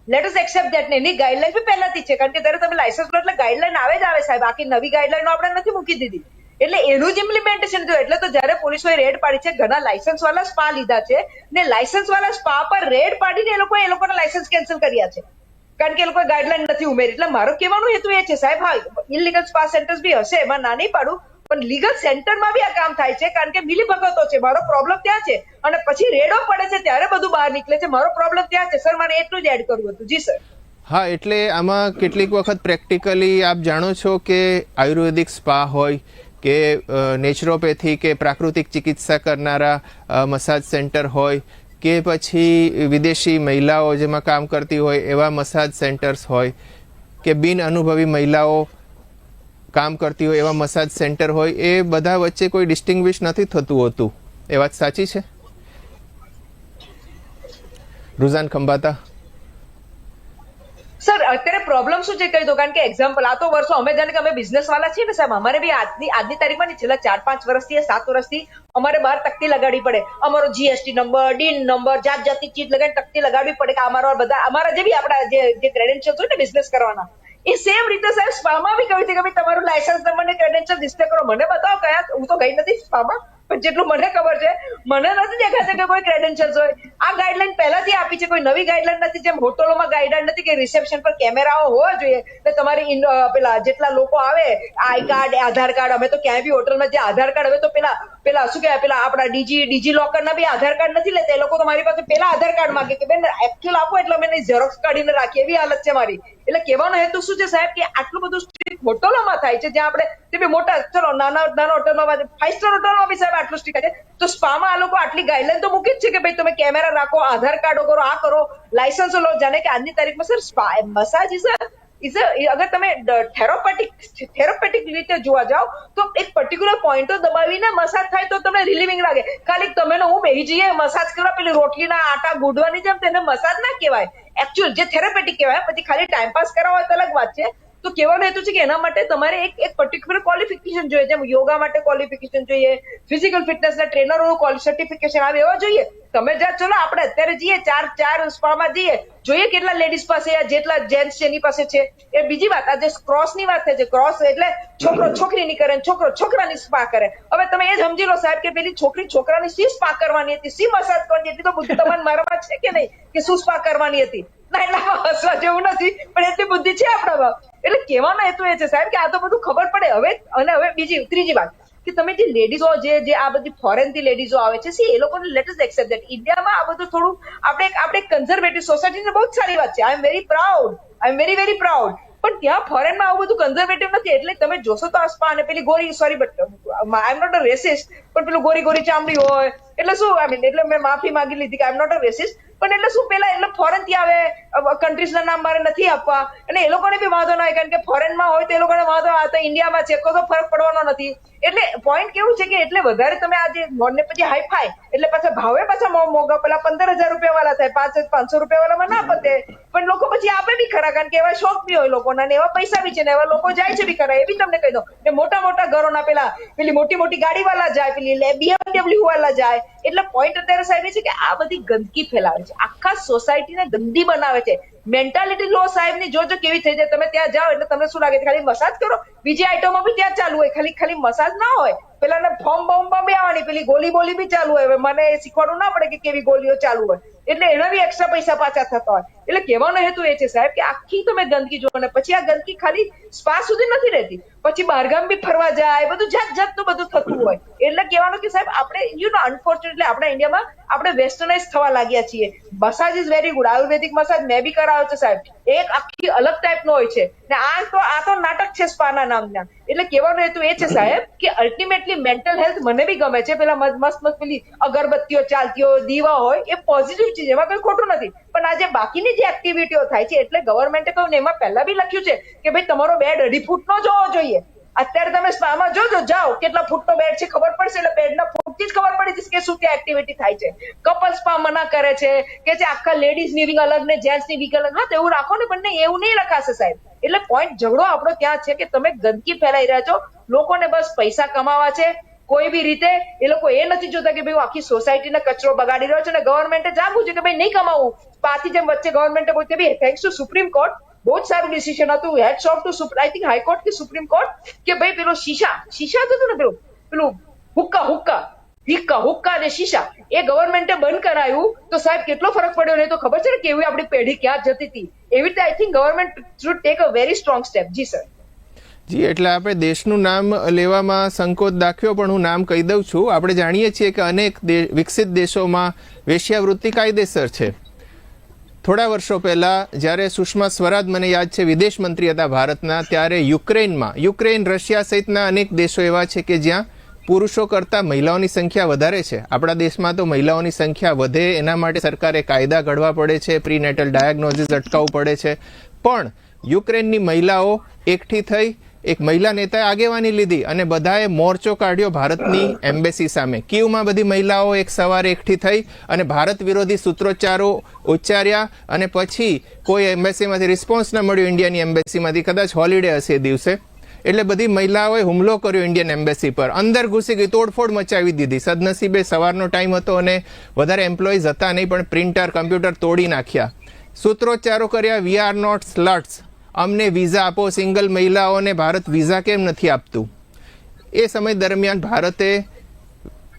Let us accept that. એની ગાઈડલાઈન બી પહેલાથી છે, કારણ કે ત્યારે તમે લાયસન્સ લો એટલે ગાઈડલાઈન આવે જ આવે સાહેબ. આખી નવી ગાઈડલાઈનો આપણે નથી મૂકી દીધી. એટલે એનું જ ઇમ્પ્લિમેન્ટેશન થયું. એટલે તો જયારે પોલીસોએ રેડ પાડી છે, ઘણા લાયસન્સ વાળા સ્પા લીધા છે ને લાયસન્સ વાળા સ્પા પર રેડ પાડીને એ લોકોના લાયસન્સ કેન્સલ કર્યા છે, કારણ કે એ લોકોએ ગાઈડલાઈન નથી ઉમેરી. એટલે મારો કહેવાનો હેતુ એ છે સાહેબ, હા ઇલીગલ સ્પા સેન્ટર્સ બી હશે, એમાં ના નહીં પાડું, પણ લીગલ સેન્ટરમાં બી આ કામ થાય છે, કારણ કે મિલીભગતો છે. મારો પ્રોબ્લેમ ત્યાં છે, અને પછી રેડો પડે છે ત્યારે બધું બહાર નીકળે છે. મારો પ્રોબ્લેમ ત્યાં છે સર. મારે એટલું જ એડ કરવું હતું. જી સર. હા, એટલે આમાં કેટલીક વખત પ્રેક્ટિકલી આપ જાણો છો કે આયુર્વેદિક સ્પા હોય કે નેચરોપેથી કે પ્રાકૃતિક ચિકિત્સા કરનારા મસાજ સેન્ટર હોય કે પછી વિદેશી મહિલાઓ જેમાં કામ કરતી હોય એવા મસાજ સેન્ટર્સ હોય કે બિન અનુભવી મહિલાઓ કામ કરતી હોય એવા મસાજ સેન્ટર હોય, એ બધા વચ્ચે કોઈ ડિસ્ટિંગ્વિશ નથી થતું હોતું. એ વાત સાચી છે રુઝાન ખંભાતા? સર અત્યારે પ્રોબ્લેમ શું છે કહી દો, કારણ કે એક્ઝામ્પલ આ તો વર્ષો અમે જાણે કે અમે બિઝનેસ વાળા છીએ ને સાહેબ, અમારે બી આજની તારીખમાં છેલ્લા 4-5 વર્ષથી 7 વર્ષથી અમારે બહાર તકતી લગાડવી પડે. અમારો જીએસટી નંબર, ડીન નંબર, જાત જાતની ચીજ લગાડી તકતી લગાડવી પડે કે અમારા જે બી આપણા જે ક્રેડેન્શિયલ્સ હોય ને બિઝનેસ કરવાના, એ સેમ રીતે સાહેબ સ્પામાં બી કહ્યું છે કે ભાઈ તમારું લાયસન્સ નંબર ને ક્રેડેન્શિયલ ડિસ્પ્લે કરો. મને બતાવો કયા. હું તો ગઈ નથી સ્પામાં, પણ જેટલું મને ખબર છે મને નથી દેખાશે કે કોઈ ક્રેડેન્શિયલ્સ હોય. આ ગાઈડલાઈન પહેલાથી આપી છે, કોઈ નવી ગાઈડલાઈન નથી. જેમ હોટલોમાં ગાઈડલાઈન નથી કે રિસેપ્શન પર કેમેરાઓ હોવા જોઈએ, એટલે તમારી પેલા જેટલા લોકો આવે આઈ કાર્ડ, આધાર કાર્ડ. અમે તો ક્યાંય બી હોટલમાં જે આધાર કાર્ડ, હવે તો પેલા શું કહેવાય, પેલા આપણા ડીજી લોકર ના બી આધાર કાર્ડ નથી લેતા એ લોકો. તો મારી પાસે પેલા આધાર કાર્ડ માંગે કે બેન એકચ્યુઅલ આપો, એટલે અમે ઝેરોક્સ કાઢીને રાખીએ. એવી હાલત છે મારી. એટલે કહેવાનો હેતુ શું છે સાહેબ, કે આટલું બધું સ્ટ્રિક્ટ હોટલોમાં થાય છે, જ્યાં આપણે તે બી મોટા, ચલો નાના હોટલમાં, 5 સ્ટાર હોટલમાં બી સાહેબ આટલું સ્ટ્રિક્ટ છે, તો સ્પામાં આ લોકો આટલી ગાઈડલાઈન તો મૂકી જ છે કે ભાઈ તમે કેમેરા રાખો, આધાર કાર્ડો કરો, આ કરો, લાયસન્સો લો. જાણે કે આજની તારીખમાં સર સ્પા મસાજ અગર તમે થેરાપેટિક રીતે જોવા જાઓ તો એક પર્ટિક્યુલર પોઈન્ટો દબાવીને મસાજ થાય તો તમને રિલીવિંગ લાગે. ખાલી તમે ને હું બેસી જઈએ મસાજ કરવા, પેલી રોટલીના આટા ગુંદવાની જેમ, તેને મસાજ ના કહેવાય. એકચ્યુઅલ જે થેરાપેટિક કહેવાય. પછી ખાલી ટાઈમપાસ કરવા હોય તો અલગ વાત છે. તો કહેવાનો હેતુ છે કે એના માટે તમારે એક પર્ટિક્યુલર ક્વોલિફિકેશન જોઈએ. જેમ યોગા માટે ક્વોલિફિકેશન જોઈએ, ફિઝિકલ ફિટનેસના ટ્રેનરોનું સર્ટિફિકેશન આવે એવા જોઈએ. તમે જ્યાં ચલો આપણે અત્યારે જઈએ ચાર સ્પામાં જઈએ, જોઈએ કેટલા લેડીઝ પાસે, જેટલા જેન્ટ્સ છે એની પાસે છે. એ બીજી વાત. આ જે ક્રોસ ની વાત છે, ક્રોસ એટલે છોકરો છોકરીની કરે, છોકરો છોકરાની સ્પા કરે. હવે તમે એ સમજી લો સાહેબ કે પેલી છોકરી છોકરાની શી સ્પા કરવાની હતી, શી મસાજ કરવાની હતી, તો બુદ્ધિ તમારે મારામાં છે કે નહીં કે શું સ્પા કરવાની હતી? ના, એટલામાં હસવા જેવું નથી, પણ એટલી બુદ્ધિ છે આપણામાં. એટલે કહેવાનો હેતુ એ છે સાહેબ કે આ તો બધું ખબર પડે હવે. અને હવે ત્રીજી વાત કે તમે જે લેડીઝો જે આ બધી ફોરેન થી લેડીઝો આવે છે, સી એ લોકોને લેટ અસ એક્સેપ્ટ ધેટ ઇન્ડિયામાં આ બધું થોડું આપણે કન્ઝર્વેટિવ સોસાયટીને બહુ જ સારી વાત છે. આઈ એમ વેરી પ્રાઉડ. પણ ત્યાં ફોરેનમાં આવું બધું કન્ઝર્વેટિવ નથી. એટલે તમે જોશો તો આ સ્પા અને પેલી ગોરી, sorry but I am not a racist, પણ પેલું ગોરી ચામડી હોય એટલે શું, આઈ મીન એટલે મેં માફી માંગી લીધી કે આઈ એમ નોટ અ રેસિસ્ટ. પણ એટલે શું, પેલા એટલે ફોરેન થી આવે, કન્ટ્રીઝના નામ મારે નથી આપવા, અને એ લોકોને બી વાંધો ના હોય, કારણ કે ફોરેનમાં હોય તો એ લોકોને વાંધો આવે, તો ઇન્ડિયામાં છે તો ફરક પડવાનો નથી. એટલે પોઈન્ટ કેવું છે કે એટલે વધારે તમે આજે મોડને પછી હાઈફાઈ, એટલે પાછા ભાવે પાછા મોંઘા, પેલા 15,000 રૂપિયા વાળા થાય, 500 રૂપિયા વાળામાં ના પતે. પણ લોકો પછી આપે બી ખરા, કારણ કે એવા શોખ બી હોય લોકોના, ને એવા પૈસા બી છે, ને એવા લોકો જાય છે બી ખરા. એ બી તમને કહી દો કે મોટા ઘરોના પેલી મોટી ગાડી વાળા જાય, પેલી BMW વાળા જાય. એટલે પોઈન્ટ અત્યારે સાહેબ એ છે કે આ બધી ગંદકી ફેલાવે છે, આખા સોસાયટીને ગંદી બનાવે છે. મેન્ટાલિટી લો સાહેબની જોજો કેવી થઈ જાય. તમે ત્યાં જાઓ એટલે તમને શું લાગે, ખાલી મસાજ કરો, બીજી આઈટમો બી ત્યાં ચાલુ હોય, ખાલી મસાજ ના હોય, પેલા ફોર્મ બી આવવાની, પેલી ગોલી બી ચાલુ હોય. મને શીખવાડવું ના પડે કે કેવી ગોલીઓ ચાલુ હોય, એટલે એના બી એક્સ્ટ્રા પૈસા પાછા થતા હોય. એટલે કહેવાનો હેતુ એ છે સાહેબ કે આખી તમે ગંદકી જો, અને પછી આ ગંદકી ખાલી સ્પા સુધી નથી રહેતી, પછી બહારગામ બી ફરવા જાય, બધું જાતનું બધું થતું હોય. એટલે કહેવાનું કે સાહેબ આપણે અનફોર્ચ્યુનેટલી આપણા ઇન્ડિયામાં આપણે વેસ્ટર્નાઇઝ થવા લાગ્યા છીએ. Massage is very good. Ayurvedic massage મેં બી કરાવ્યો છે સાહેબ, એક આખી અલગ ટાઈપનો હોય છે, ને આ તો નાટક છે સ્પાના નામના. એટલે કહેવાનો હેતુ એ છે સાહેબ કે અલ્ટિમેટલી મેન્ટલ હેલ્થ મને બી ગમે છે. પેલા મસ્ત પેલી અગરબત્તીઓ ચાલતી હોય, દીવા હોય, એ પોઝિટિવ ચીજ, એમાં કોઈ ખોટું નથી. પણ આજે બાકીની જે એક્ટિવિટીઓ થાય છે, એટલે ગવર્મેન્ટે કહ્યું ને એમાં પહેલા બી લખ્યું છે કે ભાઈ તમારો બેડ 2.5 ફૂટનો જ હોવો જોઈએ. અત્યારે તમે સ્પામાં જોજો, જાઓ કેટલા ફૂટનો બેડ છે ખબર પડશે, એટલે બેડના ફૂટથી જ ખબર પડી જશે કે શું ત્યાં એક્ટિવિટી થાય છે. કપલ સ્પા મના કરે છે કે જે આખા લેડીઝની વિંગ અલગ ને જેન્ટ્સની વિંગ અલગ. હા, તો એવું રાખો ને, પણ એવું નહીં રખાશે સાહેબ. એટલે પોઈન્ટ ઝઘડો આપણો ત્યાં છે કે તમે ગંદકી ફેલાઈ રહ્યા છો, લોકોને બસ પૈસા કમાવા છે, કોઈ બી રીતે એ લોકો એ નથી જોતા કે ભાઈ હું આખી સોસાયટીને કચરો બગાડી રહ્યો છે, અને ગવર્મેન્ટે જાગવું છે કે ભાઈ નહીં કમાવું. પાછી જેમ વચ્ચે ગવર્મેન્ટે બોલતી બી થેન્ક્સ ટુ સુપ્રીમ કોર્ટ બહુ જ સારું ડિસિઝન હતું, hats off to I think High Court કે સુપ્રીમ કોર્ટ, કે ભાઈ પેલો શીશા હતું ને પેલું હુક્કા અને શીશા એ ગવર્મેન્ટે બંધ કરાયું, તો સાહેબ કેટલો ફરક પડ્યો. નહીં તો ખબર છે ને કેવી આપણી પેઢી ક્યાં જતી હતી. એવી રીતે I think government should take a very strong step. જી સર. જી, એટલે આપણે દેશનું નામ લેવામાં સંકોચ દાખ્યો, પણ હું નામ કહી દઉં છું. આપણે જાણીએ છીએ કે અનેક વિકસિત દેશોમાં વેશ્યાવૃત્તિ કાયદેસર છે. થોડા વર્ષો પહેલા જ્યારે સુષ્મા સ્વરાજ, મને યાદ છે, વિદેશ મંત્રી હતા ભારતના, ત્યારે યુક્રેન, રશિયા સહિતના અનેક દેશો એવા છે કે જ્યાં પુરુષો કરતાં મહિલાઓની સંખ્યા વધારે છે. આપણા દેશમાં તો મહિલાઓની સંખ્યા વધે એના માટે સરકારે કાયદા ઘડવા પડે છે, પ્રીનેટલ ડાયગ્નોસિસ અટકાવવું પડે છે. પણ યુક્રેનની મહિલાઓ એકઠી થઈ, એક મહિલા નેતાએ આગેવાની લીધી અને બધાએ મોરચો કાઢ્યો ભારતની એમ્બેસી સામે. કીવમાં બધી મહિલાઓ એક સવારે એકઠી થઈ અને ભારત વિરોધી સૂત્રોચ્ચારો ઉચ્ચાર્યા, અને પછી કોઈ એમ્બેસીમાંથી રિસ્પોન્સ ન મળ્યો, ઇન્ડિયાની એમ્બેસીમાંથી, કદાચ હોલિડે હશે એ દિવસે, એટલે બધી મહિલાઓએ હુમલો કર્યો ઇન્ડિયન એમ્બેસી પર, અંદર ઘૂસી ગઈ, તોડફોડ મચાવી દીધી. સદનસીબે સવારનો ટાઈમ હતો અને વધારે એમ્પ્લોઈઝ હતા નહીં, પણ પ્રિન્ટર, કમ્પ્યુટર તોડી નાખ્યા. સૂત્રોચ્ચારો કર્યા, વી આર નોટ સ્લટ્સ, અમને વિઝા આપો, સિંગલ મહિલાઓને ભારત વિઝા કેમ નથી આપતું. એ સમય દરમિયાન ભારતે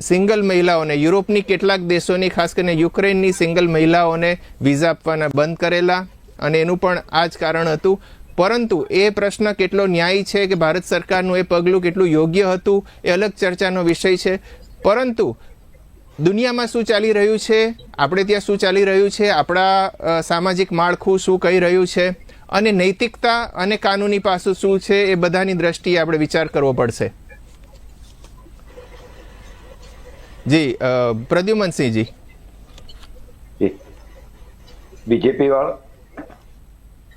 સિંગલ મહિલાઓને, યુરોપની કેટલાક દેશોની, ખાસ કરીને યુક્રેનની સિંગલ મહિલાઓને વિઝા આપવાના બંધ કરેલા, અને એનું પણ આ જ કારણ હતું. પરંતુ એ પ્રશ્ન કેટલો ન્યાયી છે કે ભારત સરકારનું એ પગલું કેટલું યોગ્ય હતું એ અલગ ચર્ચાનો વિષય છે. પરંતુ દુનિયામાં શું ચાલી રહ્યું છે, આપણે ત્યાં શું ચાલી રહ્યું છે, આપણા સામાજિક માળખું શું કહી રહ્યું છે, અને નૈતિકતા અને કાનૂની પાસું શું છે, એ બધાની દ્રષ્ટિએ આપણે વિચાર કરવો પડશે. જી, પ્રદ્યુમનસિંહજી.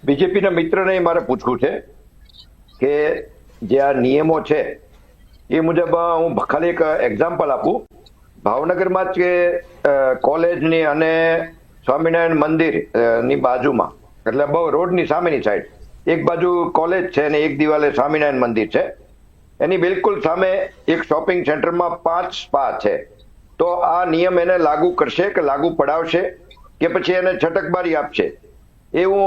બીજેપીના મિત્રને મારે પૂછવું છે કે જે આ નિયમો છે એ મુજબ હું ખાલી એક એક્ઝામ્પલ આપું. ભાવનગરમાં જ કે કોલેજની અને સ્વામિનારાયણ મંદિર ની બાજુમાં, એટલે બહુ રોડની સામેની સાઈડ, એક બાજુ કોલેજ છે અને એક દિવાલે સ્વામિનારાયણ મંદિર છે. એની બિલકુલ સામે એક શોપિંગ સેન્ટરમાં 5 સ્પા છે. તો આ નિયમ એને લાગુ કરશે કે લાગુ પડાવશે કે પછી એને છટકબારી આપશે, એ હું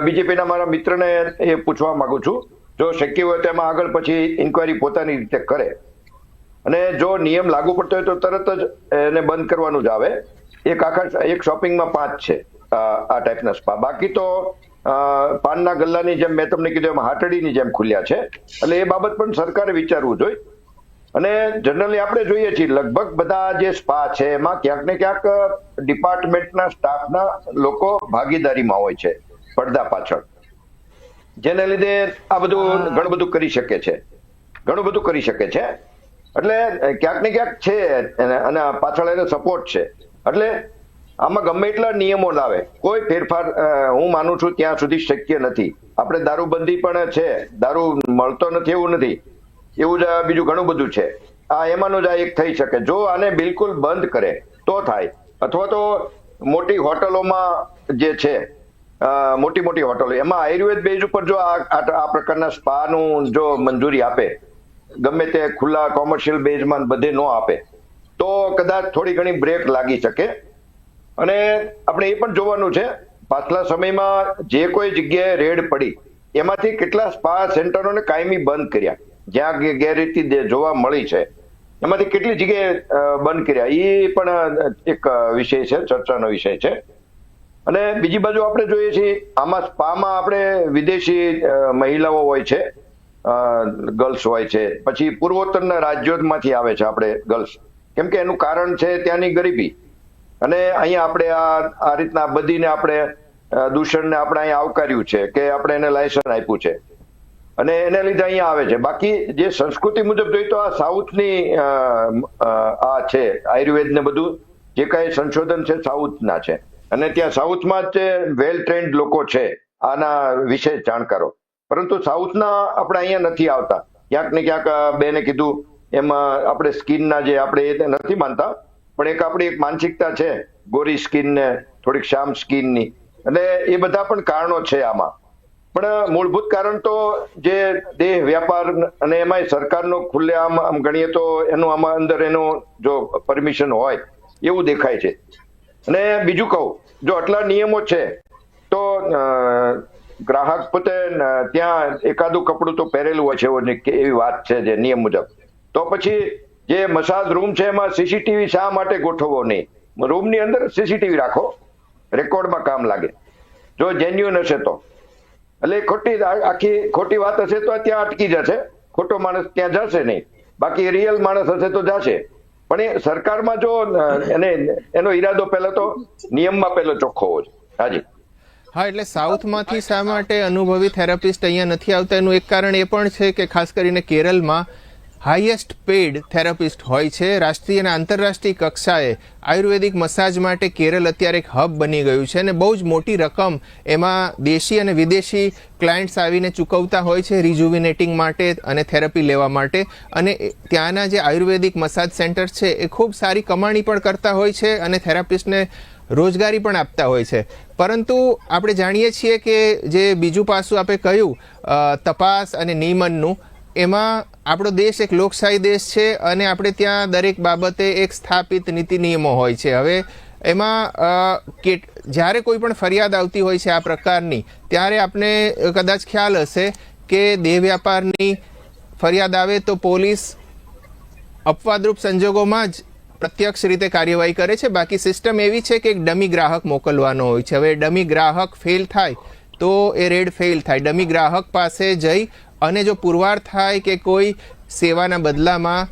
બીજેપીના મારા મિત્રને એ પૂછવા માંગુ છું. જો શક્ય હોય તો એમાં આગળ પછી ઇન્કવાયરી પોતાની રીતે કરે, અને જો નિયમ લાગુ પડતો હોય તો તરત જ એને બંધ કરવાનું જ આવે. એક શોપિંગમાં 5 છે આ ટાઈપના સ્પા. બાકી તો પાનના ગલ્લાની જેમ મેં તમને કીધું એમ હાટડીની જેમ ખુલ્યા છે. એટલે એ બાબત પણ સરકારે વિચારવું જોઈએ. અને જનરલી આપણે જોઈએ છીએ લગભગ બધા જે સ્પા છે એમાં ક્યાંક ને ક્યાંક ડિપાર્ટમેન્ટના સ્ટાફના લોકો ભાગીદારીમાં હોય છે પડદા પાછળ, જેને લીધે આ બધું ઘણું બધું કરી શકે છે. એટલે ક્યાંક ને ક્યાંક છે અને પાછળ એને સપોર્ટ છે. એટલે આમાં ગમે એટલા નિયમો લાવે, કોઈ ફેરફાર હું માનું છું ત્યાં સુધી શક્ય નથી. આપણે દારૂબંધી પણ છે, દારૂ મળતો નથી એવું નથી, એવું જ બીજું ઘણું બધું છે. આ એમાંનું જ આ એક થઈ શકે. જો આને બિલકુલ બંધ કરે તો થાય, અથવા તો મોટી હોટલોમાં જે છે, મોટી હોટલો એમાં આયુર્વેદ બેઝ ઉપર જો આ પ્રકારના સ્પાનું જો મંજૂરી આપે, ગમે તે ખુલ્લા કોમર્શિયલ બેઝમાં બધે ન આપે, તો કદાચ થોડી ઘણી બ્રેક લાગી શકે. અને આપણે એ પણ જોવાનું છે, પાછલા સમયમાં જે કોઈ જગ્યાએ રેડ પડી એમાંથી કેટલા સ્પા સેન્ટરોને કાયમી બંધ કર્યા, જ્યાં ગેરરીતિ જોવા મળી છે એમાંથી કેટલી જગ્યાએ બંધ કર્યા, એ પણ એક વિષય છે, ચર્ચાનો વિષય છે. અને બીજી બાજુ આપણે જોઈએ છીએ આમાં સ્પામાં આપણે વિદેશી મહિલાઓ હોય છે, ગર્લ્સ હોય છે, પછી પૂર્વોત્તરના રાજ્યોમાંથી આવે છે આપણે ગર્લ્સ, કેમ કે એનું કારણ છે ત્યાંની ગરીબી. અને અહીંયા આપણે આ રીતના બધીને આપણે દૂષણને આપણે અહીંયા આવકાર્યું છે કે આપણે એને લાયસન્સ આપ્યું છે, અને એને લીધે અહીંયા આવે છે. બાકી જે સંસ્કૃતિ મુજબ જોઈએ તો આ સાઉથની આ છે આયુર્વેદ ને બધું જે કાંઈ સંશોધન છે સાઉથના છે, અને ત્યાં સાઉથમાં જ વેલ ટ્રેન્ડ લોકો છે આના વિશે જાણકારો. પરંતુ સાઉથના આપણે અહીંયા નથી આવતા. ક્યાંક ને ક્યાંક બેને કીધું એમાં આપણે સ્કિનના જે આપણે એ નથી માનતા, પણ એક આપણી એક માનસિકતા છે ગોરી સ્કિન ને થોડીક શ્યામ સ્કિનની, એટલે એ બધા પણ કારણો છે આમાં. પણ મૂળભૂત કારણ તો જે દેહ વ્યાપાર અને એમાંય સરકારનો ખુલ્લેઆમ આમ ગણીએ તો એનું આમાં અંદર એનો જો પરમિશન હોય એવું દેખાય છે. અને બીજું કહું, જો આટલા નિયમો છે તો ગ્રાહક પોતે ત્યાં એકાદું કપડું તો પહેરેલું હોય છે એવી વાત છે જે નિયમ મુજબ. તો પછી જે મસાજ રૂમ છે એમાં સીસીટીવી શા માટે ગોઠવવો નહીં? રૂમની અંદર સીસીટીવી રાખો, રેકોર્ડમાં કામ લાગે જો જેન્યુઅન હશે તો. એટલે આખી ખોટી વાત હશે તો ત્યાં અટકી જશે, ખોટો માણસ ત્યાં જશે નહીં, બાકી રિયલ માણસ હશે તો જશે. પણ એ સરકારમાં જો એનો ઈરાદો પહેલો તો નિયમમાં પહેલો ચોખ્ખો હોય. હાજી. હા, એટલે સાઉથમાંથી શા માટે અનુભવી થેરાપિસ્ટ અહીંયા નથી આવતા એનું એક કારણ એ પણ છે કે ખાસ કરીને કેરળમાં હાઈએસ્ટ પેડ થેરાપિસ્ટ હોય છે. રાષ્ટ્રીય અને આંતરરાષ્ટ્રીય કક્ષાએ આયુર્વેદિક મસાજ માટે કેરળ અત્યારે એક હબ બની ગયું છે અને બહુ જ મોટી રકમ એમાં દેશી અને વિદેશી ક્લાયન્ટ્સ આવીને ચૂકવતા હોય છે રિજુવિનેટિંગ માટે અને થેરપી લેવા માટે. અને ત્યાંના જે આયુર્વેદિક મસાજ સેન્ટર છે એ ખૂબ સારી કમાણી પણ કરતા હોય છે અને થેરાપિસ્ટને રોજગારી પણ આપતા હોય છે. પરંતુ આપણે જાણીએ છીએ કે જે બીજું પાસું આપણે કહ્યું તપાસ અને નિયમનનું, એમાં આપણો દેશ એક લોકશાહી દેશ છે અને આપણે ત્યાં દરેક બાબતે એક સ્થાપિત નીતિ નિયમો હોય છે. હવે એમાં જ્યારે કોઈ પણ ફરિયાદ આવતી હોય છે આ પ્રકારની, ત્યારે આપને કદાચ ખ્યાલ હશે કે દેહ વ્યાપારની ફરિયાદ આવે તો પોલીસ અપવાદરૂપ સંજોગોમાં જ પ્રત્યક્ષ રીતે કાર્યવાહી કરે છે. બાકી સિસ્ટમ એવી છે કે એક ડમી ગ્રાહક મોકલવાનો હોય છે. હવે ડમી ગ્રાહક ફેલ થાય તો એ રેડ ફેલ થાય. ડમી ગ્રાહક પાસે જઈ અને જો પુરવાર થાય કે કોઈ સેવાના બદલામાં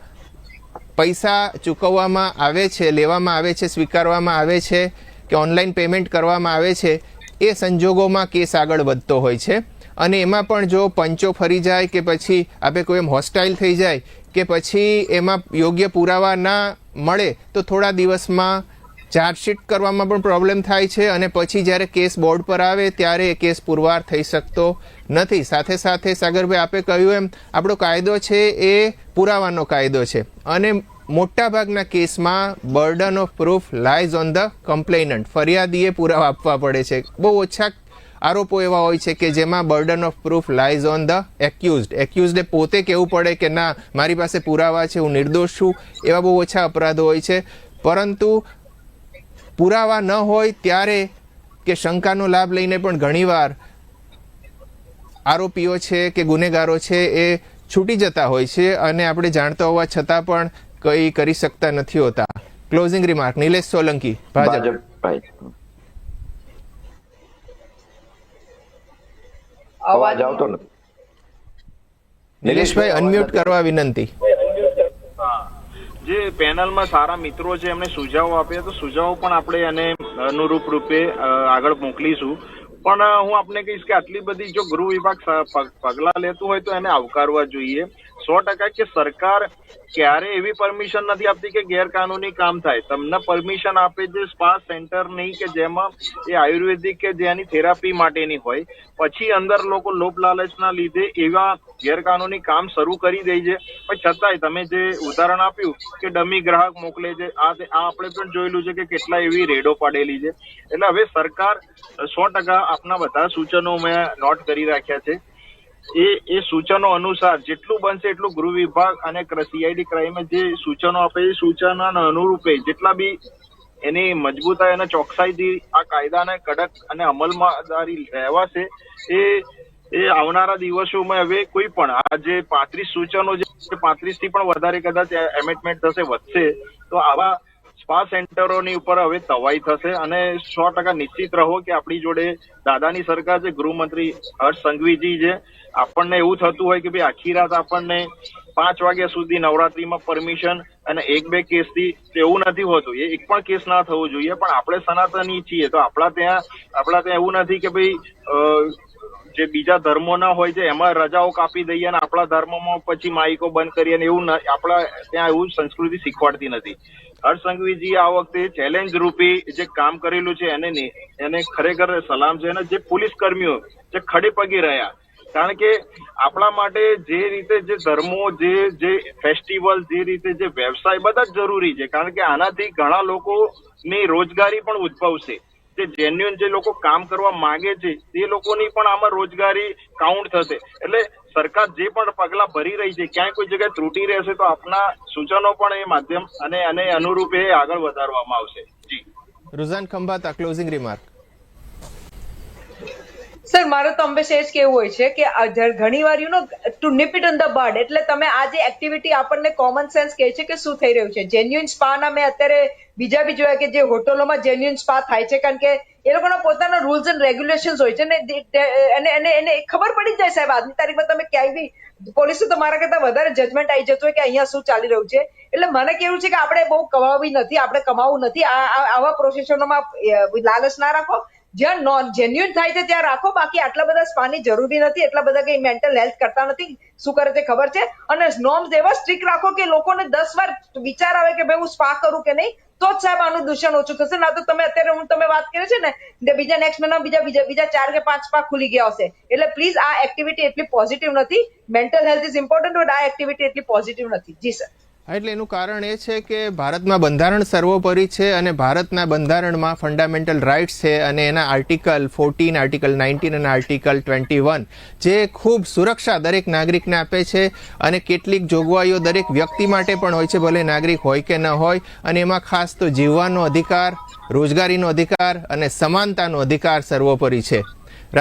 પૈસા ચૂકવવામાં આવે છે, લેવામાં આવે છે, સ્વીકારવામાં આવે છે કે ઓનલાઈન પેમેન્ટ કરવામાં આવે છે, એ સંજોગોમાં કેસ આગળ વધતો હોય છે. અને એમાં પણ જો પંચો ફરી જાય કે પછી આપણે કોઈ એમ હોસ્ટાઇલ થઈ જાય કે પછી એમાં યોગ્ય પુરાવા ના મળે તો થોડા દિવસમાં ચાર્જશીટ કરવામાં પણ પ્રોબ્લેમ થાય છે અને પછી જ્યારે કેસ બોર્ડ પર આવે ત્યારે એ કેસ પુરવાર થઈ શકતો નથી. સાથે સાથે સાગરભાઈ આપે કહ્યું એમ આપણો કાયદો છે એ પુરાવાનો કાયદો છે અને મોટાભાગના કેસમાં burden of proof lies on the complainant. ફરિયાદીએ પુરાવા આપવા પડે છે. બહુ ઓછા આરોપો એવા હોય છે કે જેમાં burden of proof lies on the accused. એક્યુઝડે પોતે કહેવું પડે કે ના, મારી પાસે પુરાવા છે, હું નિર્દોષ છું. એવા બહુ ઓછા અપરાધો હોય છે. પરંતુ પુરાવા ન હોય ત્યારે કે શંકાનો લાભ લઈને પણ ઘણીવાર આરોપીઓ છે કે ગુનેગારો છે એ છૂટી જતા હોય છે અને આપણે જાણતા હોવા છતાં પણ કંઈ કરી શકતા નથી હોતા. Closing remark Nilesh Solanki, Bhajap. અવાજ આવતો નથી. નિલેશભાઈ અનમ્યુટ કરવા વિનંતી. જે પેનલમાં સારા મિત્રો છે એમને સુઝાવ આપ્યા, તો સુઝાવ પણ આપણે એને અનુરૂપ રૂપે આગળ મોકલીશું. પણ હું આપને કહીશ કે આટલી બધી જો ગૃહ વિભાગ પગલા લેતું હોય તો એને આવકારવા જોઈએ 100%. કે સરકાર ક્યારે એવી પરમિશન નથી આપતી કે ગેરકાનૂની કામ થાય. તમને પરમિશન આપે છે સ્પા સેન્ટર નહીં કે જેમાં એ આયુર્વેદિક કે જેની થેરાપી માટેની હોય, પછી અંદર લોકો લોભ લાલચના લીધે એવા ગેરકાનૂની કામ શરૂ કરી દે છે. પણ છતાંય તમે જે ઉદાહરણ આપ્યું કે ડમી ગ્રાહક મોકલે છે, આ આપણે પણ જોયેલું છે કે કેટલા એવી રેડો પાડેલી છે. એટલે હવે સરકાર 100% આપના બધા સૂચનો મેં નોટ કરી રાખ્યા છે. એ સૂચનો અનુસાર જેટલું બનશે એટલું ગૃહ વિભાગ અને સીઆઈડી ક્રાઇમે જે સૂચનો આપે એ સૂચનાના અનુરૂપે જેટલા બી એની મજબૂતાઈ અને ચોકસાઈથી આ કાયદાને કડક અને અમલમાં રહેવાશે એ આવનારા દિવસોમાં હવે કોઈ પણ આ જે 35 સૂચનો જે 35 થી પણ વધારે કદાચ એમેન્ડમેન્ટ થશે, વધશે, તો આવા સ્પા સેન્ટરોની ઉપર હવે તવાઈ થશે. અને 100% નિશ્ચિત રહો કે આપણી જોડે દાદાની સરકાર છે, ગૃહમંત્રી હર્ષ સંઘવીજી છે. આપણને એવું થતું હોય કે ભાઈ આખી રાત આપણને 5 વાગ્યા સુધી નવરાત્રીમાં પરમિશન અને 1-2 કેસથી, એવું નથી હોતું. એ એક પણ કેસ ના થવો જોઈએ. પણ આપણે સનાતની છીએ તો આપણા ત્યાં એવું નથી કે ભાઈ જે બીજા ધર્મોના હોય છે એમાં રજાઓ કાપી દઈએ અને આપણા ધર્મમાં પછી માઈકો બંધ કરીએ અને એવું આપણા ત્યાં એવું સંસ્કૃતિ શીખવાડતી નથી. હર્ષ સંઘવીજી આ વખતે ચેલેન્જ રૂપી જે કામ કરેલું છે એને ખરેખર સલામ છે. અને જે પોલીસ કર્મીઓ જે ખડે પગે રહ્યા, કારણ કે આપણા માટે જે રીતે જે ધર્મો, જે ફેસ્ટિવલ, જે રીતે જે વ્યવસાય બધા જ જરૂરી છે. કારણ કે આનાથી ઘણા લોકોની રોજગારી પણ ઉદ્ભવશે. જે જેન્યુઅન જે લોકો કામ કરવા માંગે છે તે લોકોની પણ આમાં રોજગારી કાઉન્ટ થશે. એટલે સરકાર જે પણ પગલા ભરી રહી છે ક્યાંય કોઈ જગ્યાએ ત્રુટિ રહેશે તો આપના સૂચનો પણ એ માધ્યમ અને અનુરૂપે આગળ વધારવામાં આવશે. જી Ruzan Khambhata, closing remark. Sir મારું તો હંમેશા એ જ કેવું હોય છે કે ઘણી વાર ટુ નિપ ઇટ ઓન ધ બડ, એટલે તમે આ જે એક્ટિવિટી આપણને કોમન સેન્સ કહે છે કે શું થઈ રહ્યું છે. જેન્યુઅન સ્પાના મેં અત્યારે બીજા બી જોયા કે જે હોટલોમાં જેન્યુઅન સ્પા થાય છે, કારણ કે એ લોકોના પોતાના રૂલ્સ એન્ડ રેગ્યુલેશન્સ હોય છે ને એને ખબર પડી જાય સાહેબ આજની તારીખમાં તમે ક્યાંય બી પોલીસે તો મારા કરતા વધારે જજમેન્ટ આવી જતું હોય કે અહીંયા શું ચાલી રહ્યું છે. એટલે મને કેવું છે કે આપણે બહુ કમાવી નથી, આપણે કમાવું નથી. આવા પ્રોફેશનોમાં લાલચ ના રાખો. જ્યાં નોન જેન્યુઅન થાય છે ત્યાં રાખો, બાકી આટલા બધા સ્પાની જરૂરી નથી. એટલા બધા કઈ મેન્ટલ હેલ્થ કરતા નથી, શું કરે તે ખબર છે. અને નોર્મ્સ એવા સ્ટ્રિક્ટ રાખો કે લોકોને 10 વાર વિચાર આવે કે ભાઈ હું સ્પા કરું કે નહીં, તો જ સાહેબ આનું દૂષણ ઓછું થશે. ના તો તમે અત્યારે તમે વાત કરી છે ને બીજા નેક્સ્ટ મહિનામાં બીજા 4 કે 5 સ્પા ખુલી ગયા હશે. એટલે પ્લીઝ આ એક્ટિવિટી એટલી પોઝિટિવ નથી. Mental health is important, but આ એક્ટિવિટી એટલી પોઝિટિવ નથી. જી સર. એટલે એનું કારણ એ છે કે ભારતમાં બંધારણ સર્વોપરી છે અને ભારતના બંધારણમાં ફંડામેન્ટલ રાઇટ્સ છે અને એના આર્ટિકલ 14, આર્ટિકલ 19 અને આર્ટિકલ 21 જે ખૂબ સુરક્ષા દરેક નાગરિકને આપે છે અને કેટલીક જોગવાઈઓ દરેક વ્યક્તિ માટે પણ હોય છે, ભલે નાગરિક હોય કે ન હોય. અને એમાં ખાસ તો જીવવાનો અધિકાર, રોજગારીનો અધિકાર અને સમાનતાનો અધિકાર સર્વોપરી છે.